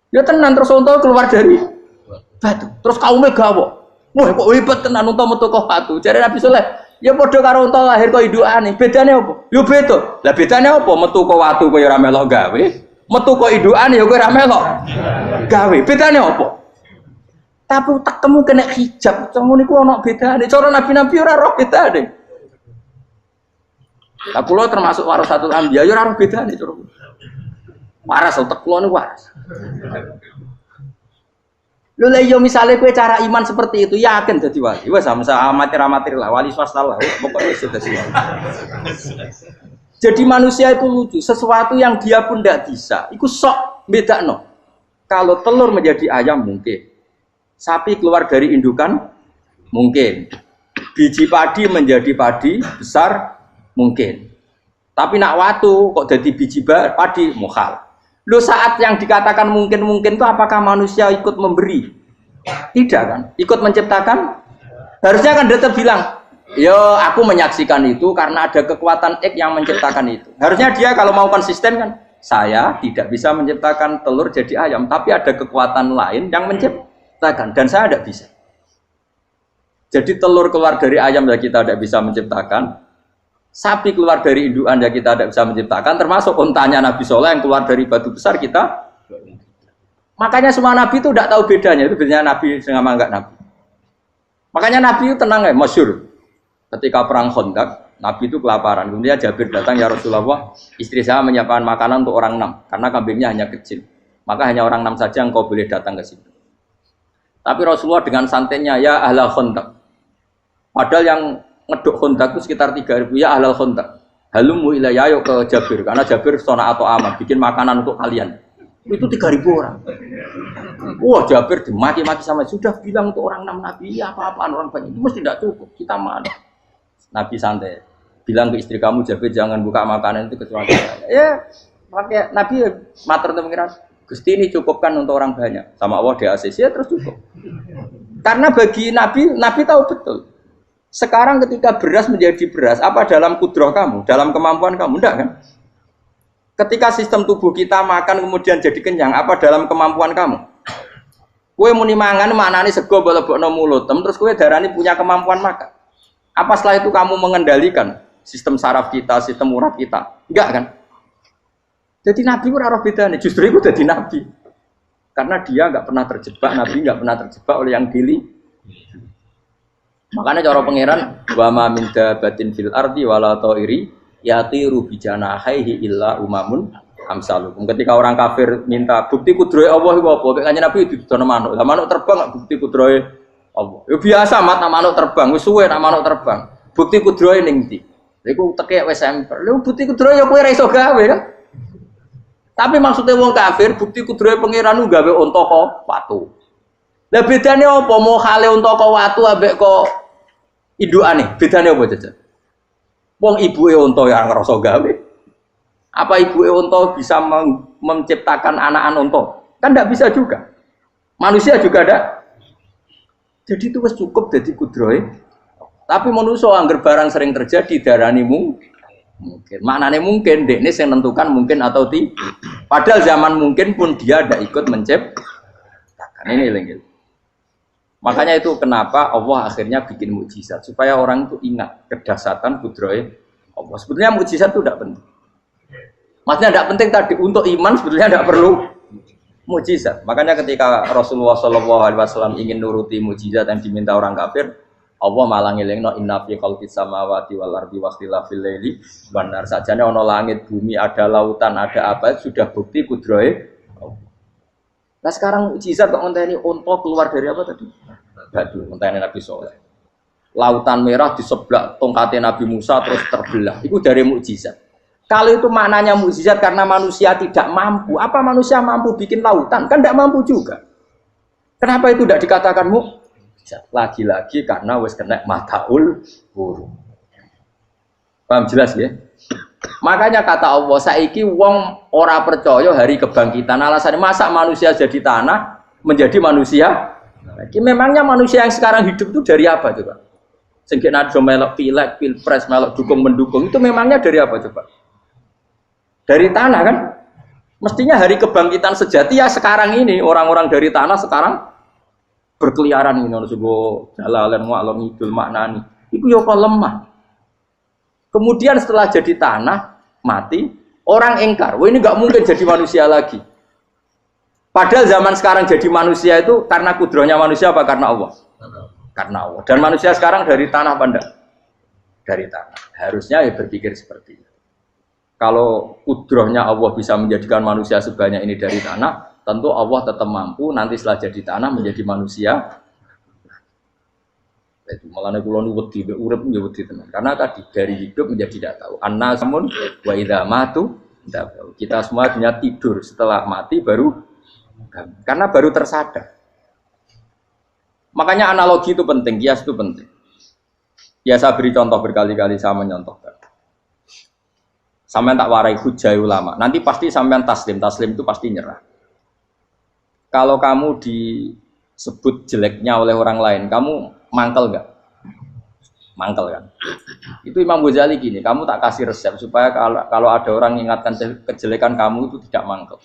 Ya tenan terus onta keluar dari batu. Terus kaumnya gawok. Wah kok hebat tenan onta metu kok batu. Jare Nabi Soleh, ya padha karo onta lahir kok indukane. Bedane apa? Yo beda. Lah bedane apa? Metu kok watu kok ya ora melok gawe. Metu kok indukane ya kowe ora melok gawe. Bedane apa? Tapi tak temu kena hijab, ngono niku ana bedane. Cara nabi-nabi ora roh bedane. Lah kula termasuk warasatul anbiya ya ora roh bedane cara. Waras utek kula niku waras. Lho lha yo misale kowe cara iman seperti itu yakin dadi wali. Wes sama amatir-amatir lah, wali swasta lah, pokoknya wis dadi wali. Jadi manusia itu lucu, sesuatu yang dia pun tidak bisa, iku sok bedakno. Kalau telur menjadi ayam mungkin. Sapi keluar dari indukan mungkin, biji padi menjadi padi besar mungkin, tapi nak watu kok jadi biji padi mukhal. Lo saat yang dikatakan mungkin itu apakah manusia ikut memberi? Tidak kan? Ikut menciptakan? Harusnya kan dia bilang, yo aku menyaksikan itu karena ada kekuatan X yang menciptakan itu. Harusnya dia kalau mau konsisten kan, saya tidak bisa menciptakan telur jadi ayam, tapi ada kekuatan lain yang menciptakan. Dan saya tidak bisa. Jadi telur keluar dari ayam ya kita tidak bisa menciptakan. Sapi keluar dari indukan ya kita tidak bisa menciptakan. Termasuk untanya Nabi Soleh yang keluar dari batu besar kita. Makanya semua Nabi itu tidak tahu bedanya. Itu bedanya Nabi sama enggak Nabi. Makanya Nabi itu tenang ya, masyhur. Ketika perang Khandaq, Nabi itu kelaparan. Kemudian Jabir datang, ya Rasulullah, istri saya menyiapkan makanan untuk orang 6. Karena kambingnya hanya kecil. Maka hanya orang 6 saja yang kau boleh datang ke situ. Tapi Rasulullah dengan santainya, ya ahlal Khandaq. Padahal yang ngeduk Khandaq itu sekitar 3.000, ya ahlal Khandaq. Halumu ilayya, ayo ke Jabir. Karena Jabir sona atau aman, bikin makanan untuk kalian. Itu 3.000 orang. Wah Jabir dimaki-maki sama, sudah bilang untuk orang 6 Nabi, ya apa-apaan orang banyak. Itu mesti tidak cukup, kita mana. Nabi santai. bilang ke istri kamu jangan buka makanan itu kecuali saya. Ya, makanya Nabi matur teng pengiran. Gusti ini cukupkan untuk orang banyak. Sama Allah di ACC ya terus cukup. Karena bagi Nabi tahu betul. Sekarang ketika beras menjadi beras, apa dalam kudrah kamu, dalam kemampuan kamu? Enggak kan? Ketika sistem tubuh kita makan kemudian jadi kenyang, apa dalam kemampuan kamu? Kue muni mangan maknane sego bolebokno mulut, terus kue darani punya kemampuan makan. Apa setelah itu kamu mengendalikan sistem saraf kita, sistem urat kita? Enggak kan? Jadi Nabi ora roh bedane, justru itu jadi Nabi. Karena dia enggak pernah terjebak, Nabi enggak pernah terjebak oleh yang pilih. Makanya cara pangeran wa ma min dabatin fil ardi wala ta'iri yatiru bi janahihi illa umamun amsalukum. Ketika orang kafir minta bukti kudrohe Allah iku apa? Kayaknya Nabi didono manuk. Lah manuk terbang bukti kudrohe Allah. Ya biasa mat manuk terbang, wis suwe nak manuk terbang. Bukti kudrohe ning ndi? Iku tekek wis emper. Lha bukti kudrohe ya kowe ra iso gawe kan? Tapi maksudnya wong kafir bukti kudrohe pangeran ku gawe unta kok watu. Lah bedane apa? Mau hale unta kok watu ambek kok indukane? Bedane apa jajan? Wong ibuke unta ya ngrasa gawe. Apa ibuke unta bisa menciptakan anakan unta? Kan tidak bisa juga. Manusia juga ada. Jadi itu wis cukup dadi kudrohe. Tapi manusia angger barang sering terjadi darani mungkin. Maknane mungkin dekne sing nentukan mungkin atau tidak. Padahal zaman mungkin pun dia ada ikut menciptakan. Ini lagi. Makanya itu kenapa Allah akhirnya bikin mukjizat supaya orang itu ingat kedahsyatan kudrohe Allah. Sebetulnya mukjizat itu tidak penting. Maksudnya tidak penting tadi untuk iman sebetulnya tidak perlu mukjizat. Makanya ketika Rasulullah SAW ingin nuruti mukjizat yang diminta orang kafir, Allah malah ngelingno inna fi khalqis samawati wal ardi wakhtilafil laili wan nar. Sajane ana langit, bumi, ada lautan, ada apa sudah bukti kudrohe Allah. Nah sekarang mukjizat kok ngenteni unta keluar dari apa tadi? Batu, ngenteni Nabi Soleh. Lautan merah diseblak tongkatnya Nabi Musa terus terbelah. Itu dari mukjizat. Kalau itu maknanya mukjizat karena manusia tidak mampu, apa manusia mampu bikin lautan? Kan tidak mampu juga. Kenapa itu tidak dikatakan mukjizat? Lagi-lagi karena wis kena mataul huruf. Paham jelas ya? Makanya kata Allah, saiki wong ora percaya hari kebangkitan. Alasannya masa manusia jadi tanah menjadi manusia? Lagi memangnya manusia yang sekarang hidup itu dari apa coba? Sengke nado melok pilek, pilpres, melok dukung mendukung itu memangnya dari apa coba? Dari tanah kan? Mestinya hari kebangkitan sejati ya sekarang ini orang-orang dari tanah sekarang berkeliaran ini ono sego jalalan mu'alam idul maknani. Iku yo kok lemah. Kemudian setelah jadi tanah mati, orang engkar, wah ini nggak mungkin jadi manusia lagi. Padahal zaman sekarang jadi manusia itu karena kudrohnya manusia apa karena Allah? Karena Allah. Dan manusia sekarang dari tanah apa enggak? Dari tanah. Harusnya ya berpikir seperti itu. Kalau kudrohnya Allah bisa menjadikan manusia sebanyak ini dari tanah, tentu Allah tetap mampu nanti setelah jadi tanah menjadi manusia. Itu malah kula nu wedi urip nggih wedi tenan. Karena tadi dari hidup menjadi tidak tahu. Annasamun wa idza matu tidak tahu. Kita semua hanya tidur setelah mati baru karena baru tersadar. Makanya analogi itu penting, kias itu penting. Ya saya beri contoh berkali-kali saya menyontohkan. Sampean tak warai hujah ulama. Nanti pasti sampean taslim itu pasti nyerah. Kalau kamu disebut jeleknya oleh orang lain, kamu mangkel nggak? Mangkel kan? Itu Imam Ghazali gini, kamu tak kasih resep supaya kalau ada orang mengingatkan kejelekan kamu itu tidak mangkel.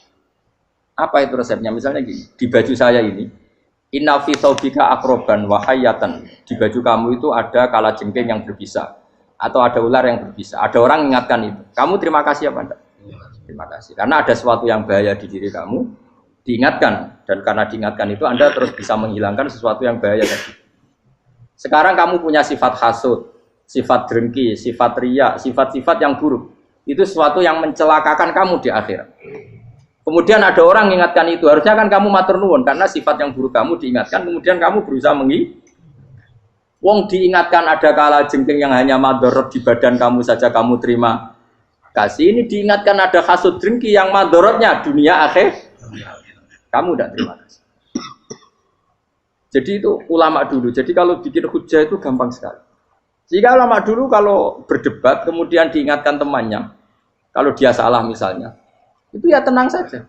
Apa itu resepnya? Misalnya gini, di baju saya ini, inna fi thawbika akroban wa hayatan. Di baju kamu itu ada kalajengking yang berbisa atau ada ular yang berbisa. Ada orang mengingatkan itu. Kamu terima kasih apa enggak? Terima kasih. Karena ada sesuatu yang bahaya di diri kamu, diingatkan, dan karena diingatkan itu Anda terus bisa menghilangkan sesuatu yang bahaya tadi. Sekarang kamu punya sifat hasud, sifat dengki, sifat riya, sifat-sifat yang buruk. Itu sesuatu yang mencelakakan kamu di akhirat. Kemudian ada orang mengingatkan itu, harusnya kan kamu matur nuwun karena sifat yang buruk kamu diingatkan, kemudian kamu berusaha Wong diingatkan ada kalajengking yang hanya madorot di badan kamu saja kamu terima kasih. Ini diingatkan ada hasud dengki yang madorotnya dunia akhir. Kamu tidak terima kasih. Jadi itu ulama dulu. Jadi kalau bikin hujah itu gampang sekali. Jika ulama dulu kalau berdebat kemudian diingatkan temannya, kalau dia salah misalnya, itu ya tenang saja.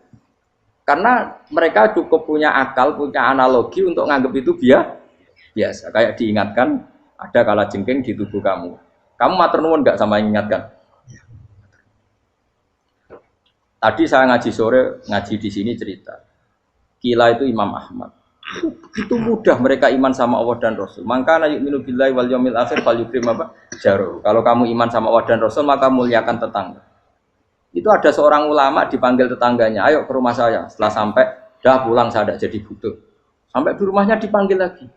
Karena mereka cukup punya akal, punya analogi untuk nganggap itu biasa. Kayak diingatkan, ada kalajengking di tubuh kamu. Kamu matur nuwun enggak sama yang ingatkan? Tadi saya ngaji sore, ngaji di sini cerita. Kila itu Imam Ahmad. Begitu mudah mereka iman sama Allah dan Rasul. Maka yu'minu billahi wal yaumil akhir falyukrim apa? Jaruh. Kalau kamu iman sama Allah dan Rasul, maka muliakan tetangga. Itu ada seorang ulama dipanggil tetangganya, ayo ke rumah saya. Setelah sampai, dah pulang saya tidak jadi butuh. Sampai di rumahnya dipanggil lagi.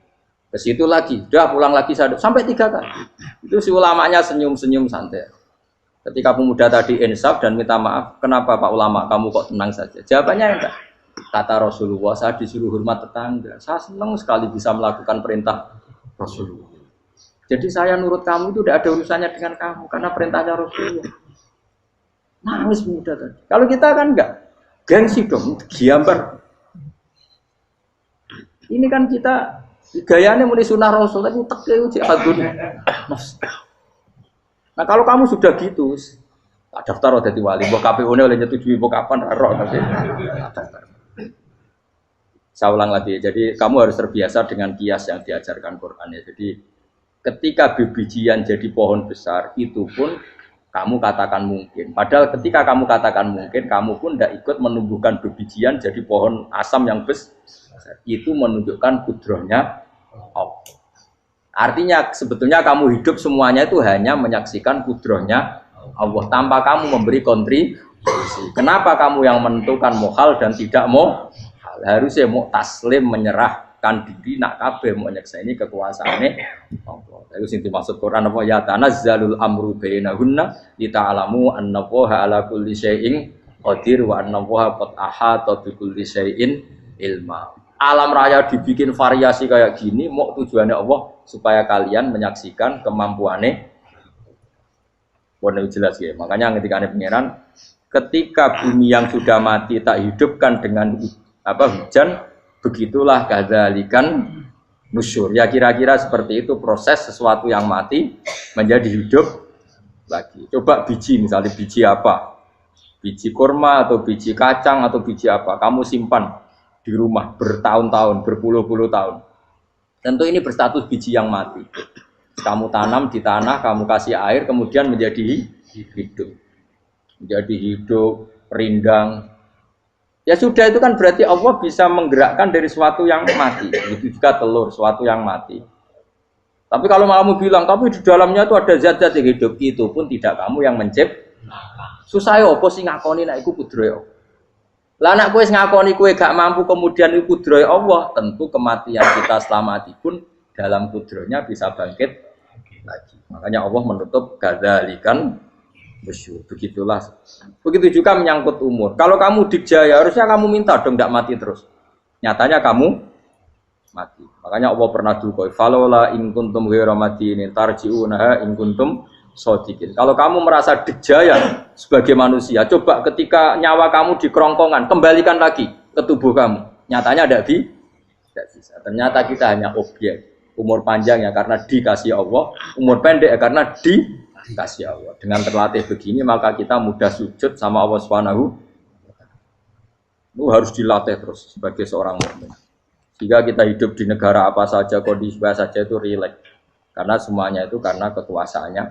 Ke situ lagi, dah pulang lagi saya sampai 3 kali. Itu si ulamanya senyum-senyum santai. Ketika pemuda tadi insaf dan minta maaf, kenapa Pak Ulama kamu kok tenang saja? Jawabannya enggak. Kata Rasulullah, saya disuruh hormat tetangga. Saya senang sekali bisa melakukan perintah Rasulullah. Jadi saya nurut kamu itu tidak ada urusannya dengan kamu, karena perintahnya Rasulullah. Nangis pemuda tadi. Kalau kita kan enggak, gengsi dong, giambar. Ini kan kita gayanya muni sunnah Rasul, tapi teke uji hadun. Nah kalau kamu sudah gitu, tak daftar udah wali, mbok KPU-ne oleh nyetujui mbok kapan roh tapi. Saya ulang lagi, jadi kamu harus terbiasa dengan kias yang diajarkan Quran ya. Jadi ketika bibijian jadi pohon besar, itu pun kamu katakan mungkin. Padahal ketika kamu katakan mungkin, kamu pun tidak ikut menumbuhkan bibijian jadi pohon asam yang besar. Itu menunjukkan kudrohnya Allah. Artinya sebetulnya kamu hidup semuanya itu hanya menyaksikan kudrohnya Allah tanpa kamu memberi kontribusi. Kenapa kamu yang menentukan mohal dan tidak mau? Harusnya mau taslim menyerahkan diri nak kabeh mau nyekseni kekuasaane Allah. Itu sing dimaksud Quran apa ya tanazzalul amru bainahunna lita'lamu annallaha ala kulli syai'in qadir wa annallaha qad ahata bi kulli syai'in ilma. Alam raya dibikin variasi kayak gini mau tujuannya Allah supaya kalian menyaksikan kemampuannya. Warna jelas ya. Makanya ketika ada pangeran, ketika bumi yang sudah mati tak hidupkan dengan hujan, begitulah kadzalikan nusyur. Ya kira-kira seperti itu proses sesuatu yang mati menjadi hidup lagi. Coba biji, misalnya biji apa? Biji kurma atau biji kacang atau biji apa? Kamu simpan di rumah bertahun-tahun, berpuluh-puluh tahun. Tentu ini berstatus biji yang mati. Kamu tanam di tanah, kamu kasih air, kemudian menjadi hidup. Menjadi hidup, rindang. Ya sudah, itu kan berarti Allah bisa menggerakkan dari sesuatu yang mati. Itu juga telur, sesuatu yang mati. Tapi kalau kamu bilang, tapi di dalamnya itu ada zat-zat yang hidup, itu pun tidak kamu yang menciptakan. Susah ya, apa sih ngakoni nak iku kudrohe. Lah anak kowe ngakoni kowe gak mampu kemudian iku kudrohe Allah, tentu kematian kita setelah mati pun dalam kudrohnya bisa bangkit lagi. Makanya Allah menutup gadzalikan nusyur. Begitulah. Begitu juga menyangkut umur. Kalau kamu dijaya harusnya kamu minta dong tidak mati terus. Nyatanya kamu mati. Makanya Allah pernah dukoi falola in kuntum ghairu madinin tarji'unaha in kuntum shodiqin. Kalau kamu merasa dijaya sebagai manusia, coba ketika nyawa kamu di kerongkongan, kembalikan lagi ke tubuh kamu. Nyatanya tidak bisa. Ternyata kita hanya objek. Umur panjang ya karena dikasih Allah, umur pendek ya karena dikasih Allah. Dengan terlatih begini maka kita mudah sujud sama Allah Subhanahu. Itu harus dilatih terus sebagai seorang mukmin. Jika kita hidup di negara apa saja, kondisi apa saja itu rileks. Karena semuanya itu karena kekuasaannya.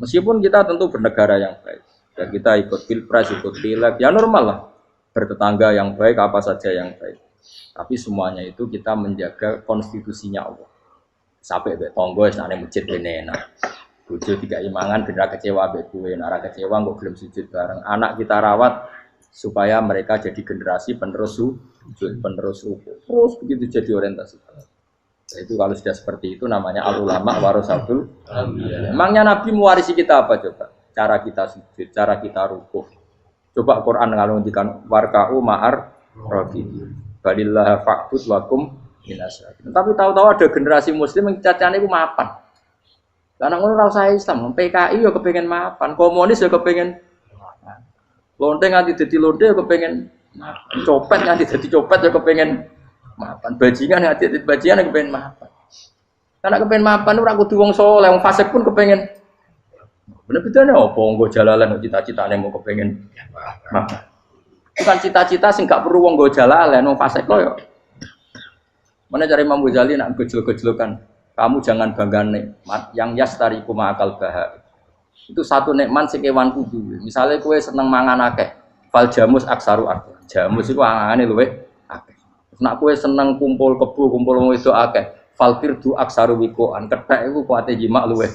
Meskipun kita tentu bernegara yang baik. Ya kita ikut pilpres, ikut pileg, ya normal lah. Bertetangga yang baik, apa saja yang baik. Tapi semuanya itu kita menjaga konstitusinya Allah. Sampai be tonggo senane masjid kene enak. Bojo tiga imangan bener kecewa be kowe, nek kecewa kok belum sujud bareng. Anak kita rawat supaya mereka jadi generasi penerus sujud, penerus rukuk. Terus begitu jadi orientasi. Itu kalau sudah seperti itu namanya al-ulama warasatul anbiya. Emangnya Nabi mewarisi kita apa coba? Cara kita sujud, cara kita rukuk. Coba Quran ngalundikan warka'u ma'ar rafiqin. Balillah fa'bud wakum minasyakin. Tapi tahu-tahu ada generasi muslim yang cacane iku mapan. Karena ngono ora usah Islam, PKI ya kepengin mapan, komunis ya kepengin mapan. Lonte nganti dadi lonte ya kepengin mapan. Copet nganti dadi copet ya kepengin mapan. Bajingan nganti dadi bajingan ya kepengin mapan. Karena kepengen mapan ora kudu wong saleh, wong fasik pun kepengen. Bener-bener apa nggo jalalan cita-citane mau kepengen mapan. Bukan cita-cita sing gak perlu wong nggo jalalan, wong fasik kok ya. Mana cari Imam Ghazali nak gejlok-gejlokan. Kamu jangan bangga nikmat yang yastariku ma'akal bahar. Itu satu nikmat sing kewan kudu. Misalnya kowe seneng mangan akeh, fal jamus aksaru akeh. Jamus iku angane luwih akeh. Nek kowe seneng kumpul kebo, kumpul wong wedok akeh, fal firdu aksaru wikoan. Kethek iku kuwate jimak luwih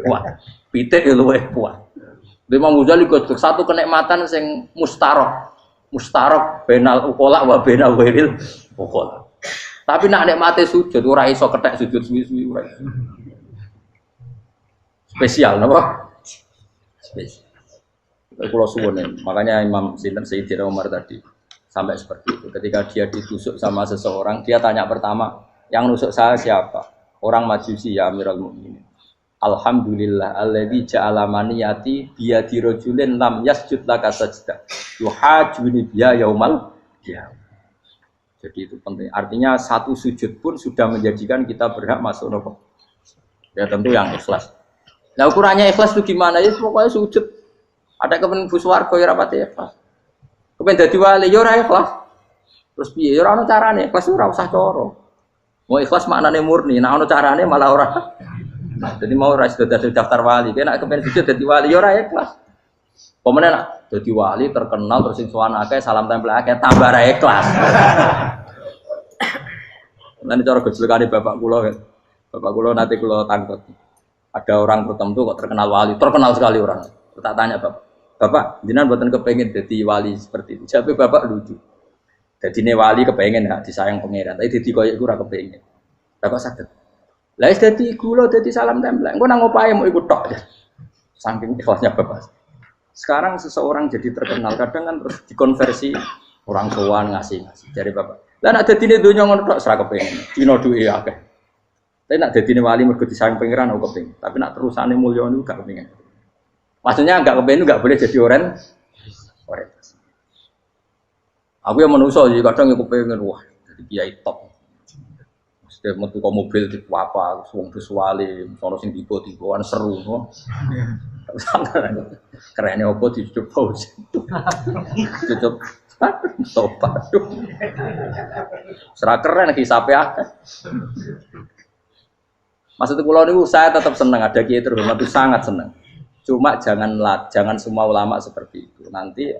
kuat. Pitik luwih kuat. Imam Ghazali gojlok satu kenikmatan sing mustarok benal ukola wa benal wiril ukola. Tapi nak nikmate sujud ora iso kethek sujud suwi-suwi ora. Spesial napa? Spesial. Kalau suwun makanya Imam Sinten Sayyidina Umar tadi sampai seperti itu. Ketika dia ditusuk sama seseorang, dia tanya pertama, yang nusuk saya siapa? Orang Majusi ya Amirul Mukminin. Alhamdulillah alladzi ja'ala maniyati biyadi rajulin lam yasjud laka sajda. Yuhajuni biya yaumal qiyamah. Jadi itu penting. Artinya satu sujud pun sudah menjadikan kita berhak masuk neraka. Ya tentu yang ikhlas. Nah ukurannya ikhlas itu gimana? Ya pokoknya sujud. Ada kepen buswarga ya rapati ikhlas. Kepen dadi wali ya ora ikhlas. Terus piye? Ya ora ono carane. Ikhlas ora usah cara. Mau ikhlas maknane murni. Nah ono carane malah ora. Nah, jadi mau ora sudah daftar wali. Kena kepen sujud dadi wali ya ora ikhlas. Pemene nak dadi wali terkenal terus sing sowan akeh salam tempel akeh tambah ra ikhlas. Lan cara gejlekane bapak kula kan. Bapak kula nanti kula tangkep. Ada orang tertentu kok terkenal wali, terkenal sekali orang. Tak tanya bapak, jenengan mboten kepengin dadi wali seperti itu. Jawabe bapak lucu. Dadine wali kepengin hak disayang pangeran, tapi dadi koyo iku ora kepengin. Bapak saged. Lah wis dadi kula dadi salam tempel. Engko nang opahe mau ikut tok. Saking ikhlasnya bapak. Sekarang seseorang jadi terkenal, kadang kan terus dikonversi orang sowan ngasih dari bapak. Lah nak dadine donya ngono tok ora kepengin. Dina duwe akeh. Tapi nak dadine wali mergo disayang pangeran aku kepengin. Tapi nak terusane mulya niku gak kepengin. Maksudnya enggak kepengin enggak boleh jadi orang. Aku yang manusa jadi kadang aku kepengin wah jadi kiai top. Setiap metu ke mobil di apa, wong visuale, sono sing tiba-tibaan seru no. Kerennya apa dicucuk pause. Cucuk topat. Serah keren hisabe akeh. Maksud kula niku saya tetap senang ada kiai terhormat itu sangat senang. Cuma jangan semua ulama seperti itu. Nanti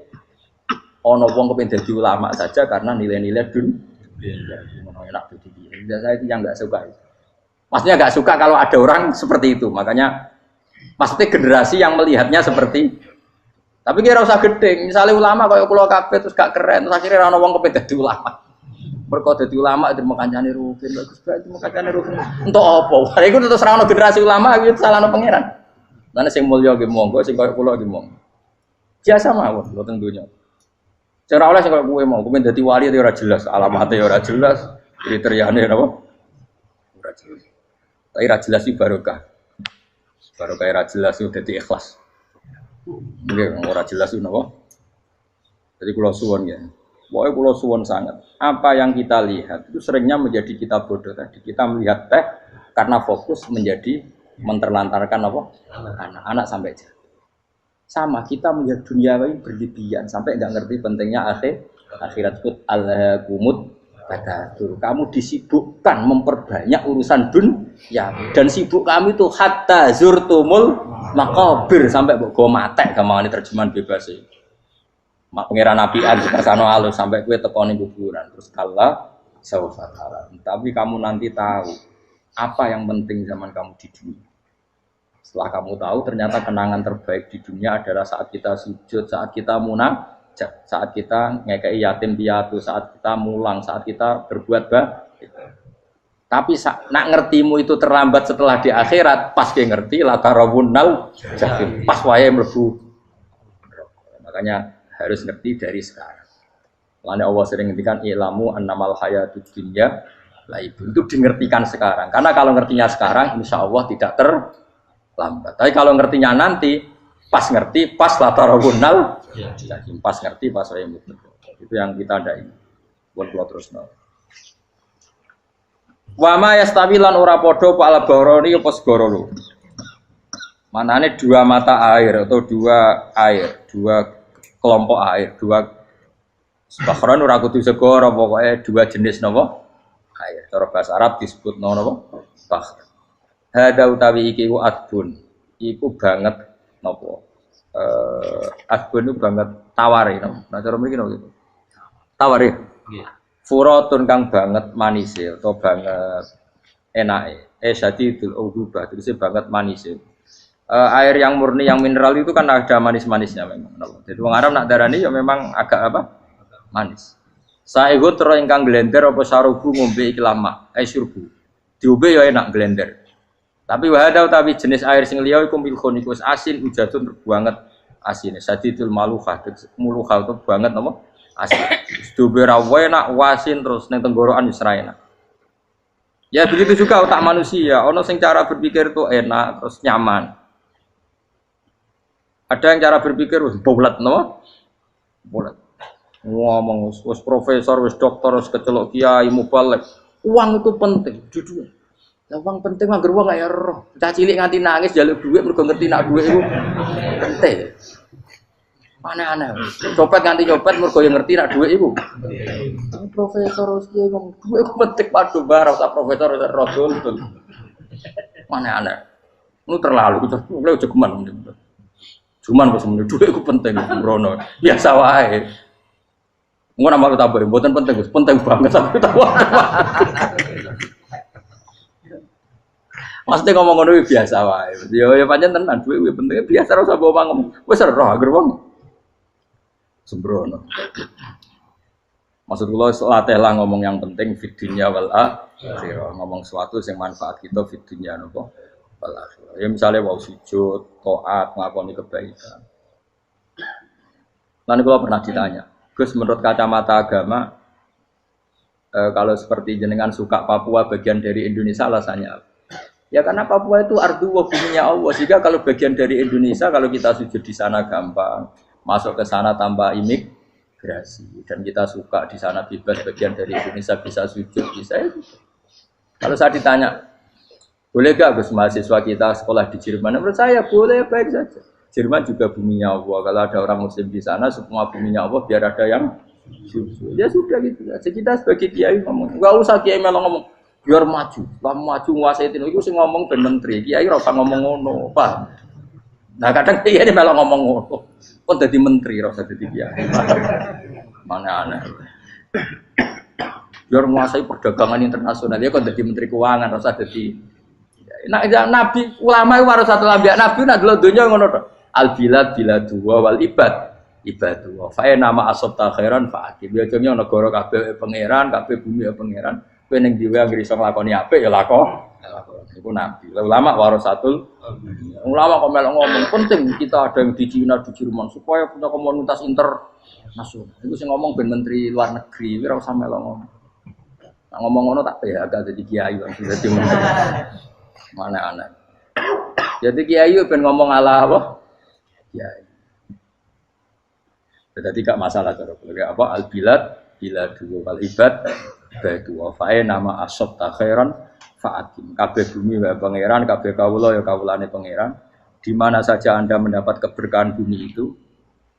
ono wong kepengin dadi ulama saja karena nilai-nilai enak itu. Saya itu yang nggak suka. Maksudnya nggak suka kalau ada orang seperti itu. Makanya maksudnya generasi yang melihatnya seperti. Tapi kira usah gede. Misalnya ulama kayak pulau kabeh terus gak keren. Terus akhirnya orang ngomong kepen dadi ulama. Mergo dadi ulama itu makancane rugen. Bagus banget makancane rugen. Untuk apa? Iku terus ra ono generasi ulama itu salahno pangeran. Lan sing mulya nggih monggo, sing koyo kula nggih monggo. Biasa mawon mboten donya. Cara oleh sing koyo kowe mau kepen dadi wali ora jelas, alamate ora jelas. Kriteriane napa? Ora jelas. Tapi ora jelas iki barokah. Barokah ora jelas itu dadi ikhlas. Nggih ora jelas itu napa? Jadi kula suwun ya. Pokoke kula suwun sangat. Apa yang kita lihat itu seringnya menjadi kita bodoh tadi. Kita melihat teh karena fokus menjadi menterlantarkan apa? Anak-anak sampai jatuh. Sama kita melihat dunia ini berlebihan sampai enggak ngerti pentingnya akhirat itu al-kumut. Kamu disibukkan memperbanyak urusan dunia dan sibuk kami itu hatta zurtumul maqabir sampai go mate gampangane terjemahan bebas iki. Mak pangeran nabian dikasano alus sampai kowe tekoni kuburan terus kala saufa tara. Tapi kamu nanti tahu apa yang penting zaman kamu di dunia. Setelah kamu tahu ternyata kenangan terbaik di dunia adalah saat kita sujud, saat kita munajat, saat kita ngekei yatim piatu, saat kita mulang, saat kita berbuat baik. Tapi nak ngertimu itu terlambat setelah di akhirat, pas dia ngerti la tarawunnal jahim, pas wae mlebu. Makanya harus ngerti dari sekarang. Makanya Allah sering ngendikan ilamu annamal hayatud dunya laibun, itu dingertikan sekarang. Karena kalau ngertinya sekarang insya Allah tidak terlambat. Tapi kalau ngertinya nanti pas ngerti, pas la tarawunnal jahim, pas ngerti, pas wae mlebu. Itu yang kita ada ini. Buat terus no. Wa ma yastawi lan ora padha apa al-bahrani apa segara loro. Manane dua mata air atau dua kelompok air, dua bahron ora kudu segara, pokoke dua jenis napa? Air. Cara bahasa Arab disebut napa? Bahr. Hada utawi iki ku adbun. Iku banget napa? Adbun itu banget tawari napa? Nah cara mriki napa gitu. Tawari. Nggih. Furatun kang banget manise atau banget enake. Syadidul udubah, terus banget manise. Air yang murni yang mineral itu kan ada manis-manisnya memang. Jadi wong Arab nak darani ya memang agak apa? Manis. Saehu tero ingkang glender apa sarubu ngombe iki lama, syurbu. Diombe ya enak glender. Tapi wahada utawi jenis air sing liya iku milkhun iku asin ujatun banget asine. Sadidul malukhah, mulukhah itu banget napa? Asin. Diombe ra enak wasin terus ning tenggorokan wis ra enak. Ya begitu juga otak manusia, ono sing cara berpikir itu enak terus nyaman. Ada yang cara berpikir wis bulat no? Bulat. Ngomong wis profesor, wis doktor, wis kecelok kiai mubalek. Uang itu penting, jujur. Lah uang penting anggar wong kaya roh. Cah cilik nganti nangis njaluk dhuwit mergo ngerti nak dhuwit iku penting. Aneh-aneh. Copet nganti nyopet mergo yo ngerti nak dhuwit iku. Profesor wis kiai ngomong dhuwit iku penting padha bar ora profesor ora rodol. Aneh-aneh. Lu terlalu lu jogeman. Cuman pas menurut dhuwit iku penting rono. Biasa wae. Ngono nama tambah mboten penting, penting banget tapi tahu. Maksudnya ngomong ngono biasa wae. Ya pancen tenan dhuwit penting biasa ora usah bawa ngomong. Wis ora agar wong sembrono. Maksud kula latih lah ngomong yang penting fid dunya wal akhirah. Ngomong sesuatu yang manfaat kita fid dunya napa? Wal akhirah. Ya misalnya wau sujud, taat, nglakoni kebaikan. Lan kula pernah ditanya, Gus menurut kacamata agama kalau seperti jenengan suka Papua bagian dari Indonesia alasannya apa? Ya karena Papua itu ardu wa buminya Allah. Sehingga kalau bagian dari Indonesia kalau kita sujud di sana gampang, masuk ke sana tanpa imigrasi dan kita suka di sana bebas bagian dari Indonesia bisa sujud bisa ya. Kalau saya ditanya boleh gak Gus mahasiswa kita sekolah di Jerman? Menurut saya boleh, baik saja. Jerman juga buminya Allah. Kalau ada orang Muslim di sana semua buminya Allah biar ada yang ya sudah gitu. Jadi kita sebagai kiai ngomong, enggak usah kiai malah ngomong biar maju, maju nguasai itu sih ngomong ben menteri, kiai ora usah ngomong ngono, Pak. Nah kadang kiai ini malah ngomong ngono, kok jadi menteri ora usah jadi kiai. Mana aneh. Biar menguasai perdagangan internasional, ya kok jadi menteri keuangan, ora usah jadi. Nah, nabi ulama itu harus satu nabi nak dulu dunia ngono to. Al bilad biladu wal ibad ibadu. Fa nama asabta khairan fa akib. Ya jenenge negara kabeh pangeran, kabeh bumi pangeran. Kowe ning diwe anggere iso nglakoni apik ya lakon. Iku nabi. Ulama warasatul ulama kok melok ngomong penting kita ada yang di Cina, di Jerman supaya punya komunitas internasional. Iku sing ngomong ben menteri luar negeri, ora usah melok ngomong. Nah, ngomong ngono tak agak jadi kiai langsung dadi menteri. Mana aneh. Jadi kiai ben ngomong ala apa? Kiai. Jadi gak masalah cara apa al bilad biladu wal ibad badu wa fa nama asabta khairan fa'atim. Kabeh bumi wae pangeran, kabeh kawula ya kawulane pangeran. Di mana saja Anda mendapat keberkahan bumi itu,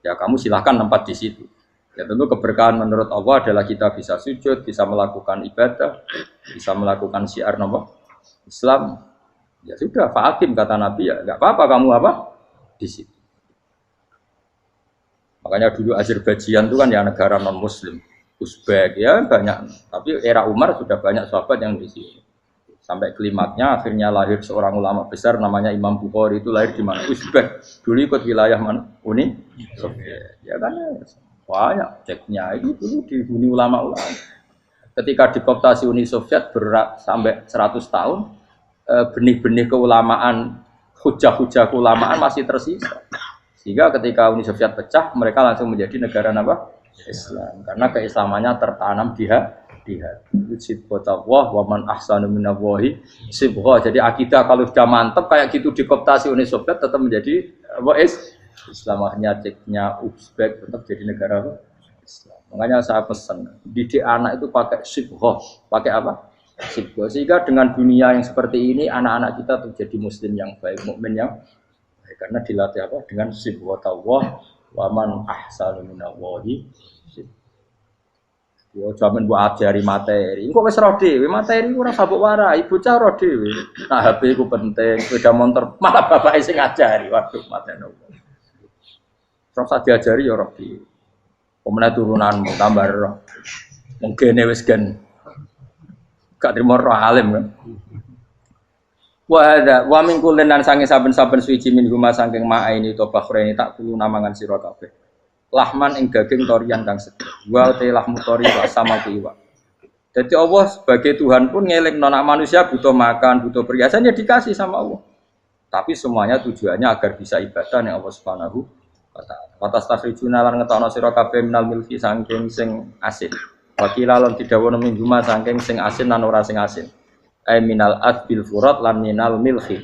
ya kamu silahkan tempat di situ. Ya tentu keberkahan menurut Allah adalah kita bisa sujud, bisa melakukan ibadah, bisa melakukan syiar nama Islam. Ya sudah, fa'atim kata Nabi ya, enggak apa-apa kamu apa? Di situ. Makanya dulu Azerbaijan itu kan ya negara non-muslim. Uzbek ya banyak, tapi era Umar sudah banyak sahabat yang di sini. Sampai klimaknya akhirnya lahir seorang ulama besar namanya Imam Bukhari, itu lahir di mana? Uzbek. Dulu ikut wilayah mana? Uni Soviet. Ya kan banyak ceknya itu dulu di Uni ulama-ulama. Ketika dikooptasi Uni Soviet berat sampai 100 tahun, benih-benih keulamaan, hujah-hujah keulamaan masih tersisa. Sehingga ketika Uni Soviet pecah, mereka langsung menjadi negara apa? Islam. Karena keislamannya tertanam di hati. Sibghatullah wa man ahsanu minallahi sibghah. Jadi akidah kalau sudah mantap kayak gitu dikooptasi Uni Soviet tetap menjadi apa? Islam. Akhirnya ceknya Uzbek tetap jadi negara apa? Islam. Makanya saya pesan didik anak itu pakai sibghah. Pakai apa? Sehingga dengan dunia yang seperti ini anak-anak kita tuh jadi muslim yang baik, mukmin yang baik karena dilatih apa? Dengan sibghatullah wa man ahsanu minallahi. Yo jaman mbok ajari materi. Engko wis ro dhewe, materi ora sabuk warai, bocah ro dhewe. Nah, HP ku penting, sepeda motor malah bapake sing ngajari. Waduh, mateni. Terus diajari ya ro dhewe. Pemene turunanmu tambah ro. Mungkin wis gen gak trimo ro alim kan. Wa min kullin lan sange saben-saben suci min guma saking ma'aini to bakhreni tak kulo namangan sira kabeh. Lahman ing daging torian kang sedih. Wa te lahmu tori wa sama iwa. Jadi Allah sebagai Tuhan pun ngeleng anak manusia butuh makan, butuh perhiasan ya dikasih sama Allah. Tapi semuanya tujuannya agar bisa ibadah yang Allah Subhanahu wa taala. Watas takhrijuna lan ngetokno sira kabeh minal milki saking sing asin. Wakila lan didhawuhna minggu ma saking sing asin lan ora sing asin. Ai minal adbil furat lan minal milki.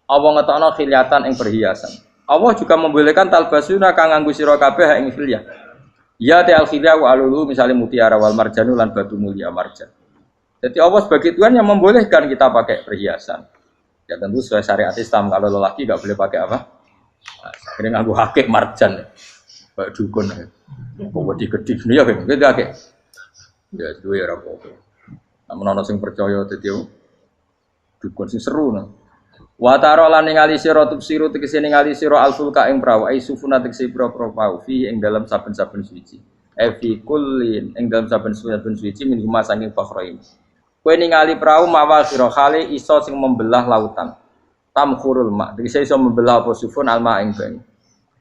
Allah ngetokno khilyatan ing perhiasan. Allah juga membolehkan talbasuna kang nganggo sira kabeh ing khilyah. Ya ta'al khilyah wa alulu misalnya mutiara wal marjanu lan batu mulia marjan. Jadi Allah sebagai Tuhan yang membolehkan kita pakai perhiasan. Ya tentu sesuai syariat Islam, kalau lelaki enggak boleh pakai apa? Akhirnya nganggo hakik marjan. Kayak dukun. Kok wedi-gedi ya kan gitu hakik. Ya duwe ora apa-apa. Namun ana sing percaya dadi dukun sing seru nah. Wa taro lan ningali sira tubsiru tegese ningali sira alfulka ing prawa ai sufuna tegese pro-pro pau fi ing dalam saben-saben suci. Fi kullin ing dalam saben-saben suci min huma saking fakhrain. Kowe ningali prau mawa sira khali iso sing membelah lautan. Tamkhurul ma tegese iso membelah apa sufun alma ing banyu.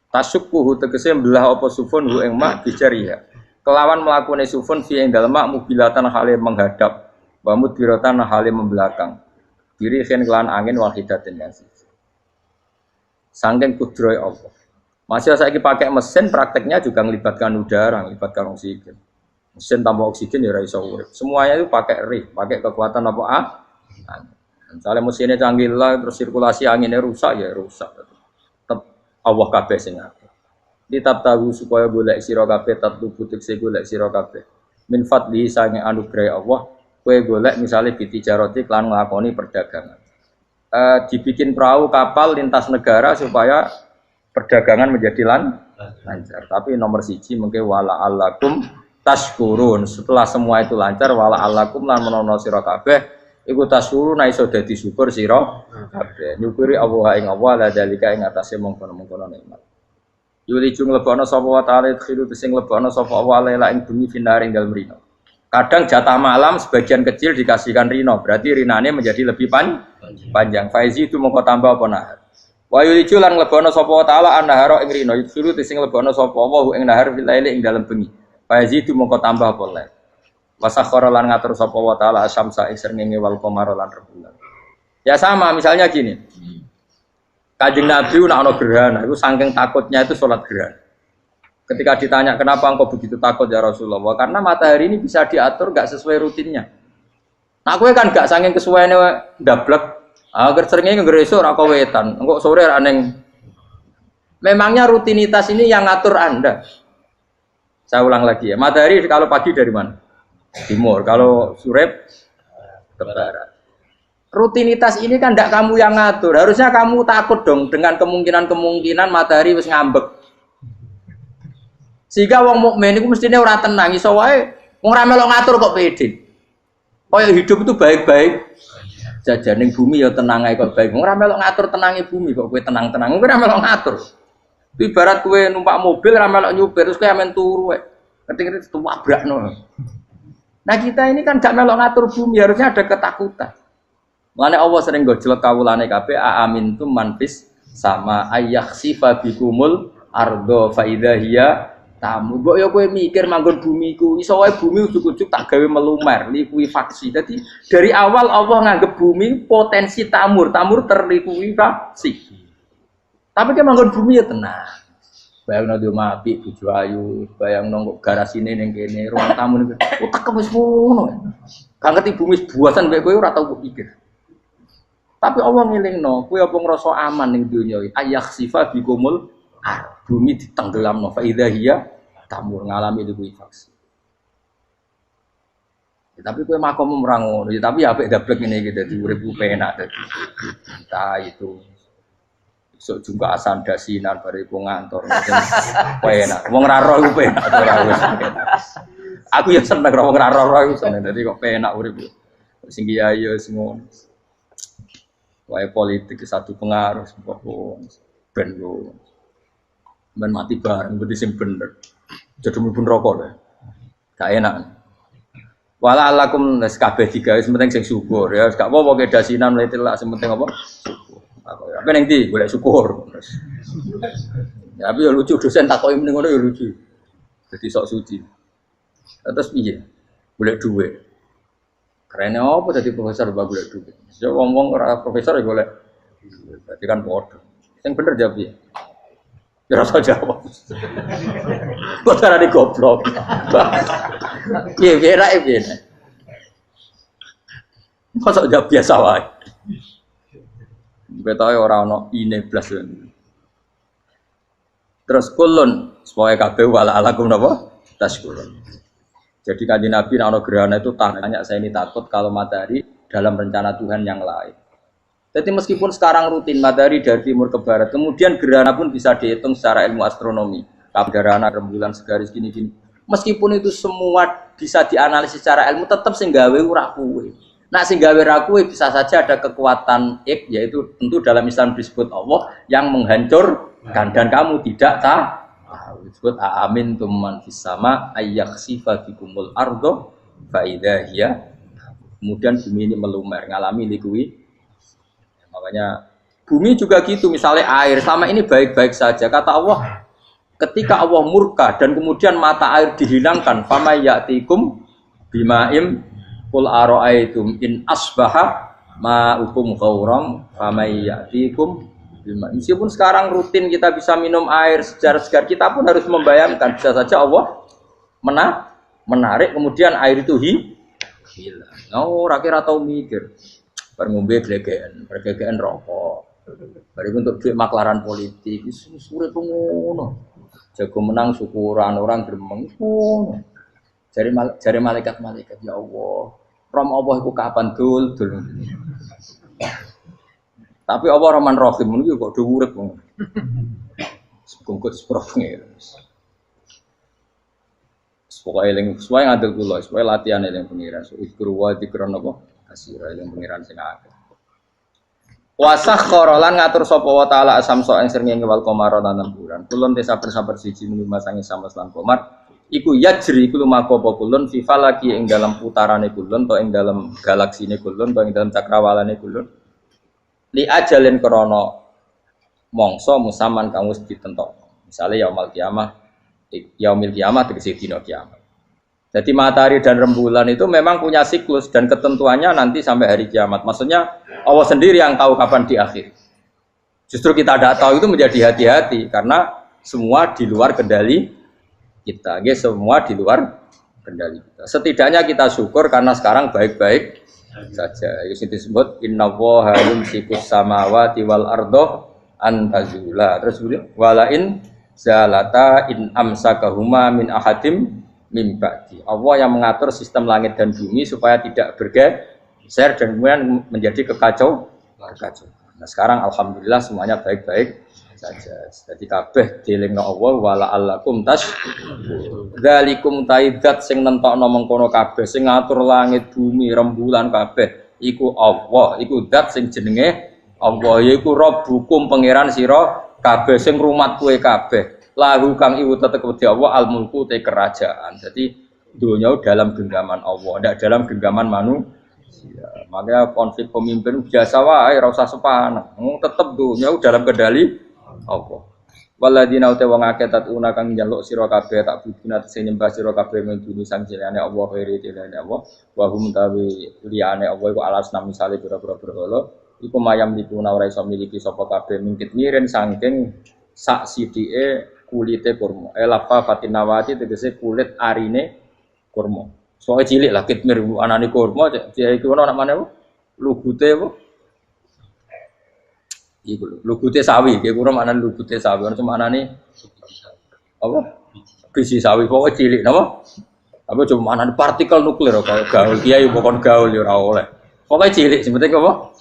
Tasukkuhu tegese membelah apa sufun hu ing ma bijariha. Kelawan mlakune sufun fi ing dalem mak mubilatan khali menghadap wa mudbiratan khali membelakang. Diri khen kelan angin wahidatin yang siji. Saking kudroy Allah. Masih saiki pakai mesin prakteknya juga melibatkan udara, melibatkan oksigen. Mesin tanpa oksigen ya ora iso urip. Semuanya itu pakai rig, pakai kekuatan apa Misalnya mesinnya canggih lah, terus sirkulasi anginnya rusak ya rusak. Tetap Allah kabeh sing ngatur. Ditab tahu supaya golek sira kabeh tatlu butik se golek sira kabeh. Min fadli sange anugerah Allah. Kue golek misalnya bitijaroti klan nglakoni perdagangan. Dibikin perahu kapal lintas negara supaya perdagangan menjadi lancar. Tapi nomor siji mungkin wala alakum tashkurun. Setelah semua itu lancar wala alakum lan menono sira kabeh iku tashkurun iso dadi syukur sira kabeh. Nyukuri Allah ing Allah la dalika ing atase mongkon-mongkon nikmat. Yuli jung lebono sapa wa ta'ala khiru sing lebono sapa wa la ing bumi finaring dalem rino. Kadang jatah malam sebagian kecil dikasihkan rino, berarti rinane menjadi lebih panjang. Faizi itu mongko tambah apa nahar. Wa yulicu lan lebono sapa taala annahara ing rino, yusuru sing lebono sapa wa ing nahar filaili ing dalem bengi. Faizi itu mongko tambah apa lae. Wasakhara lan ngatur sapa wa taala asyamsa ing srengenge wal qamara lan rembulan. Ya sama, misalnya gini. Kanjeng Nabi nek ana gerhana, itu saking takutnya itu salat gerhana. Ketika ditanya kenapa engkau begitu takut ya Rasulullah, karena matahari ini bisa diatur nggak sesuai rutinnya. Nah, aku kan nggak saking kesuaiannya ndablek, agar seringnya ngeresok rako wetan, engkau sore aneng. Memangnya rutinitas ini yang ngatur Anda. Saya ulang lagi ya, matahari kalau pagi dari mana? Timur, kalau sore ke barat. Rutinitas ini kan tidak kamu yang ngatur, harusnya kamu takut dong dengan kemungkinan matahari wis ngambek. Sehingga wong mukmin iku mestine ora tenang iso wae wong ra melok ngatur kok pede. Kaya hidup itu baik-baik. Jajaning bumi ya tenang ae kok baik. Wong ra melok ngatur tenange bumi kok kowe tenang-tenang. Kowe ra melok ngatur. Ibarat kowe numpak mobil ra melok nyupir terus kowe amen turu wae. Ketik-ketik tuwabrakno. Nah, kita ini kan gak melok ngatur bumi, harusnya ada ketakutan. Mulane Allah sering gojlek kawulane kabeh aamintum manfis sama ayakhsifa bikumul ardo fa idza hiya tamu. Mbok ya kowe mikir manggon bumiku, iso wae bumi ujug-ujug tak gawe melumer, likuifaksi. Jadi dari awal Allah nganggep bumi potensi tamur terlikuifaksi. Tapi kan manggon bumi ya tenang. Bayangno di mati bojo ayu, bayangno kok garasine ning kene, ruang tamu niku. Utek wis ngono. Gak ngerti bumi buasan mek kowe ora tau pikir. Tapi Allah ngelingno, kowe apa ngrasa aman ning donya iki? Ayakhsifa bikumul bumi ditenggelamno fa idza hiya tamur ngalami likuifaksi. Tapi kowe makom ora ngono. Ya, tapi apik dablek ngene iki dadi uripku penak dadi. Entah itu. Esuk juga asan dasinan bariku ngantor. Penak. Wong ra roh iku penak ora wis. Aku ya seneng wong ra roh iku seneng. Dadi kok penak uripku. Sing kiai ya semua. Wae politik satu pengaruh sebab ben yo. Ben mati bareng kudu sing bener. Jadi mlebu neraka lho. Gak enak. Wala alakum nes kabeh digawe sementing sing syukur ya gak apa-apa ke dasinan mlete lak sementing apa syukur. Apa ning ndi golek syukur. Ya tapi yo lucu dosen takoki mending ngono yo lucu. Dadi sok suci. Terus piye? Golek dhuwit. Karena apa dadi profesor bab golek dhuwit. Yo wong-wong ora profesor ya golek. Berarti kan padha. Sing bener jawab piye? Ya rasa jawab. Kok carane goblok. Piye ra piye. Kok jawab biasa wae. Betahe ora ono ine blas. Terus kulun supaya kabeh wala alakum napa? Taskurun. Jadi kanjeng Nabi nek ana gerhana itu tanya saya ini takut kalau matahari dalam rencana Tuhan yang lain. Jadi meskipun sekarang rutin matahari dari timur ke barat, kemudian gerhana pun bisa dihitung secara ilmu astronomi. Gerhana rembulan segaris gini-gini. Meskipun itu semua bisa dianalisis secara ilmu, tetap sing gawe ora kuwe. Nah sing gawe ra kuwe bisa saja ada kekuatan yaitu tentu dalam Islam disebut Allah yang menghancurkan dan kamu tidak tahu. Disebut amin tumman fis sama ayyakhsifa bikumul ardo fa idza hiya. Kemudian bumi ini melumer ngalami likui. Makanya bumi juga gitu, misalnya air sama ini baik-baik saja. Kata Allah, ketika Allah murka dan kemudian mata air dihilangkan, fama ya'tikum bima'im qul ara'aitum in asbaha ma'ukum ghauram fama ya'tikum bima'im. Meskipun sekarang rutin kita bisa minum air segar-segar, kita pun harus membayangkan bisa saja Allah menarik kemudian air itu hilang. Oh, rakyat atau mikir. Ngombe glegeken rokok. Bari untuk duit maklaran politik wis urip ngono. Jago menang syukuran orang gremeng ngono. Jare malaikat ya Allah. Rom Allah iku kapan dul. Tapi Allah Rahman Rahim niku kok do urip ngono. Bungkut sprofnge. Pokoke eling suwe ngadil kula, suwe latihan eling pengiran. Ikru wa dikron apa? Asira yang pengiran sing akeh. Wasakhkhara lan ngatur sapa wa taala asamso ing srengenge wal qamara lan bulan. Kulun te saben-saben siji mung masangi sama lan qamar. Iku yajri iku lumaku apa kulun fi falaki ing dalam putarane kulun to ing dalam galaksine kulun to ing dalam cakrawalane kulun. Li ajalin krana mangsa musaman kang wis ditentokno. Misale yaumul kiamah tegese dina kiamat. Jadi matahari dan rembulan itu memang punya siklus dan ketentuannya nanti sampai hari kiamat. Maksudnya Allah sendiri yang tahu kapan diakhiri. Justru kita tidak tahu itu menjadi hati-hati karena semua di luar kendali kita. Semua di luar kendali kita. Setidaknya kita syukur karena sekarang baik-baik saja. Itu disebut innallaha yumsikus samawati wal ardo an tazula. Terus walain zalata in amsakahuma min ahadim mimba'di. Allah yang mengatur sistem langit dan bumi supaya tidak bergeser dan kemudian menjadi kekacauan. Nah sekarang alhamdulillah semuanya baik-baik saja. Jadi kabeh dielingno Allah wala allakum dzalikum taidat sing nentokno mengkono kabeh sing ngatur langit bumi rembulan kabeh iku Allah, iku zat sing jenenge Allah yaiku Rabbukum pangeran sira kabeh sing rumat kowe kabeh. Lahu kang iwu tetep wedi Allah al mulku te kerajaan. Jadi dunia dalam genggaman Allah, tidak dalam genggaman manusia. Makanya konflik pemimpin biasa wae ora usah sepaneng. Tetep dunia dalam kendali Allah. Waladina uta wong akeh tatuna kang njaluk sira kabeh tak budina sing nyembah sira kabeh menduni sang jenenge Allah khairi jenenge Allah. Wa hum tawi liyane Allah iku alas nam misale pira-pira berhala. Iku mayam dipuna ora iso miliki sapa kabeh mingkit miren saking sak sidike kulite kurma. Lapa fatinawati tegese kulit arine kurma. Soale cilik lah kitmir anane kurma iki ono nak maneh lugute apa? Iku lugute sawi, iki kurma anane lugute sawi. Ono cuma anane apa? Biji sawi pokoke cilik napa? Apa cuma mana partikel nuklir kok gaul kiai pokon gaul ya ora oleh. Pokoke cilik sing penting apa?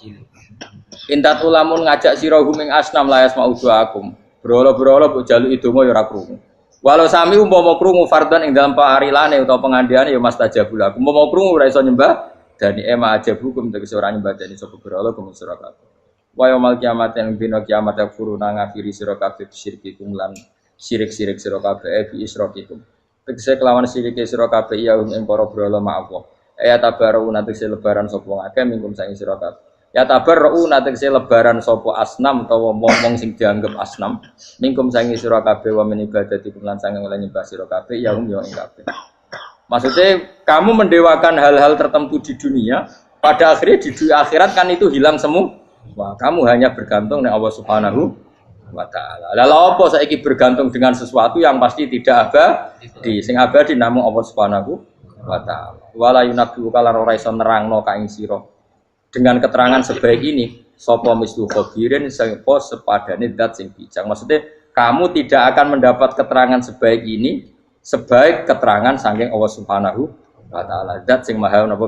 Intat ulamun ngajak sira huming asnam layas mau akum. Brolo-brolo mbok jaluk idonga ya ora krungu. Walau sami umpama krungu fardhan ing dalem parilane utawa pengandiane ya mastajabul aku. Umpama krungu ora iso nyembah dani ema aja hukum tegese ora nyembah dani sapa brolo kumun sira kabeh. Wa yaumil kiamat yang dina kiamat yakfuruna ngafiri sira kabeh syirkikum lan sirik-sirik sira kabeh bi isrokikum. Tegese kelawan sirike sira kabeh ya ing para brolo ma'allah. Ya tabaru tegese lebaran sapa ngake mingkum saing sira kabeh. Ya tabaru tegese lebaran sapa asnam utawa wong sing dianggep asnam mingkum saing sira kabeh wa min ibadatikum lan sange oleh nyembah sira kabeh ya ing kabeh. Maksudnya kamu mendewakan hal-hal tertentu di dunia, pada akhirnya di akhirat kan itu hilang semua. Wah, kamu hanya bergantung dengan Allah Subhanahu wa taala. Lalu apa saiki bergantung dengan sesuatu yang pasti tidak abadi, sing abadi namung Allah Subhanahu wa taala. Wala yunabbi'u kalan ora iso nerangno ka ing sira. Dengan keterangan sebaik ini, sapa mislu khabirin sapa sepadane zat sing bijak. Maksudnya kamu tidak akan mendapat keterangan sebaik ini sebaik keterangan saking Allah Subhanahu wa taala. Zat sing maha napa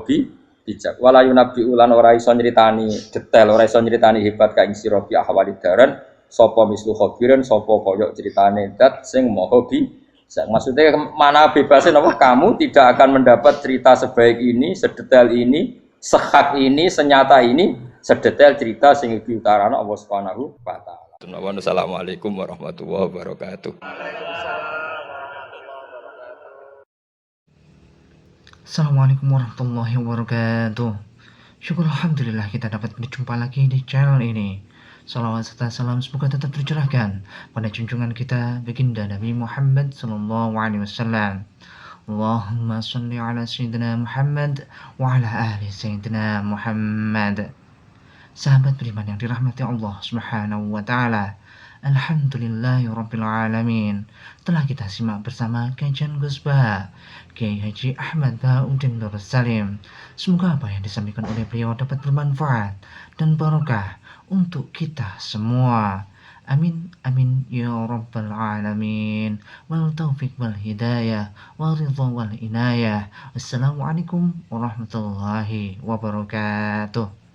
bijak. Wala yunabbi'u lan ora iso nyritani detail, ora iso nyritani hebat ka ing sira bi ahwalid daran. Sopo mislu khobirin, sopo koyok ceritane dat sing moho maksudnya mana bebasin apa kamu tidak akan mendapat cerita sebaik ini, sedetail ini, sehak ini, senyata ini, sedetail cerita sing diutarana Allah Subhanahu wa taala. Assalamualaikum warahmatullahi wabarakatuh. Assalamualaikum warahmatullahi wabarakatuh. Syukur alhamdulillah kita dapat berjumpa lagi di channel ini. Salawat serta salam semoga tetap tercurahkan pada junjungan kita baginda Nabi Muhammad sallallahu alaihi wasallam. Allahumma shalli ala sayyidina Muhammad wa ala ahli sayyidina Muhammad. Sahabat beriman yang dirahmati Allah Subhanahu wa taala. Alhamdulillahirabbil alamin. Telah kita simak bersama kajian Gus Bah Kiai Haji Ahmad Bauddin Lurus Salim. Semoga apa yang disampaikan oleh beliau dapat bermanfaat dan barokah untuk kita semua. Amin amin ya rabbal alamin. Wal taufiq wal hidayah wal ridha wal inayah. Assalamualaikum warahmatullahi wabarakatuh.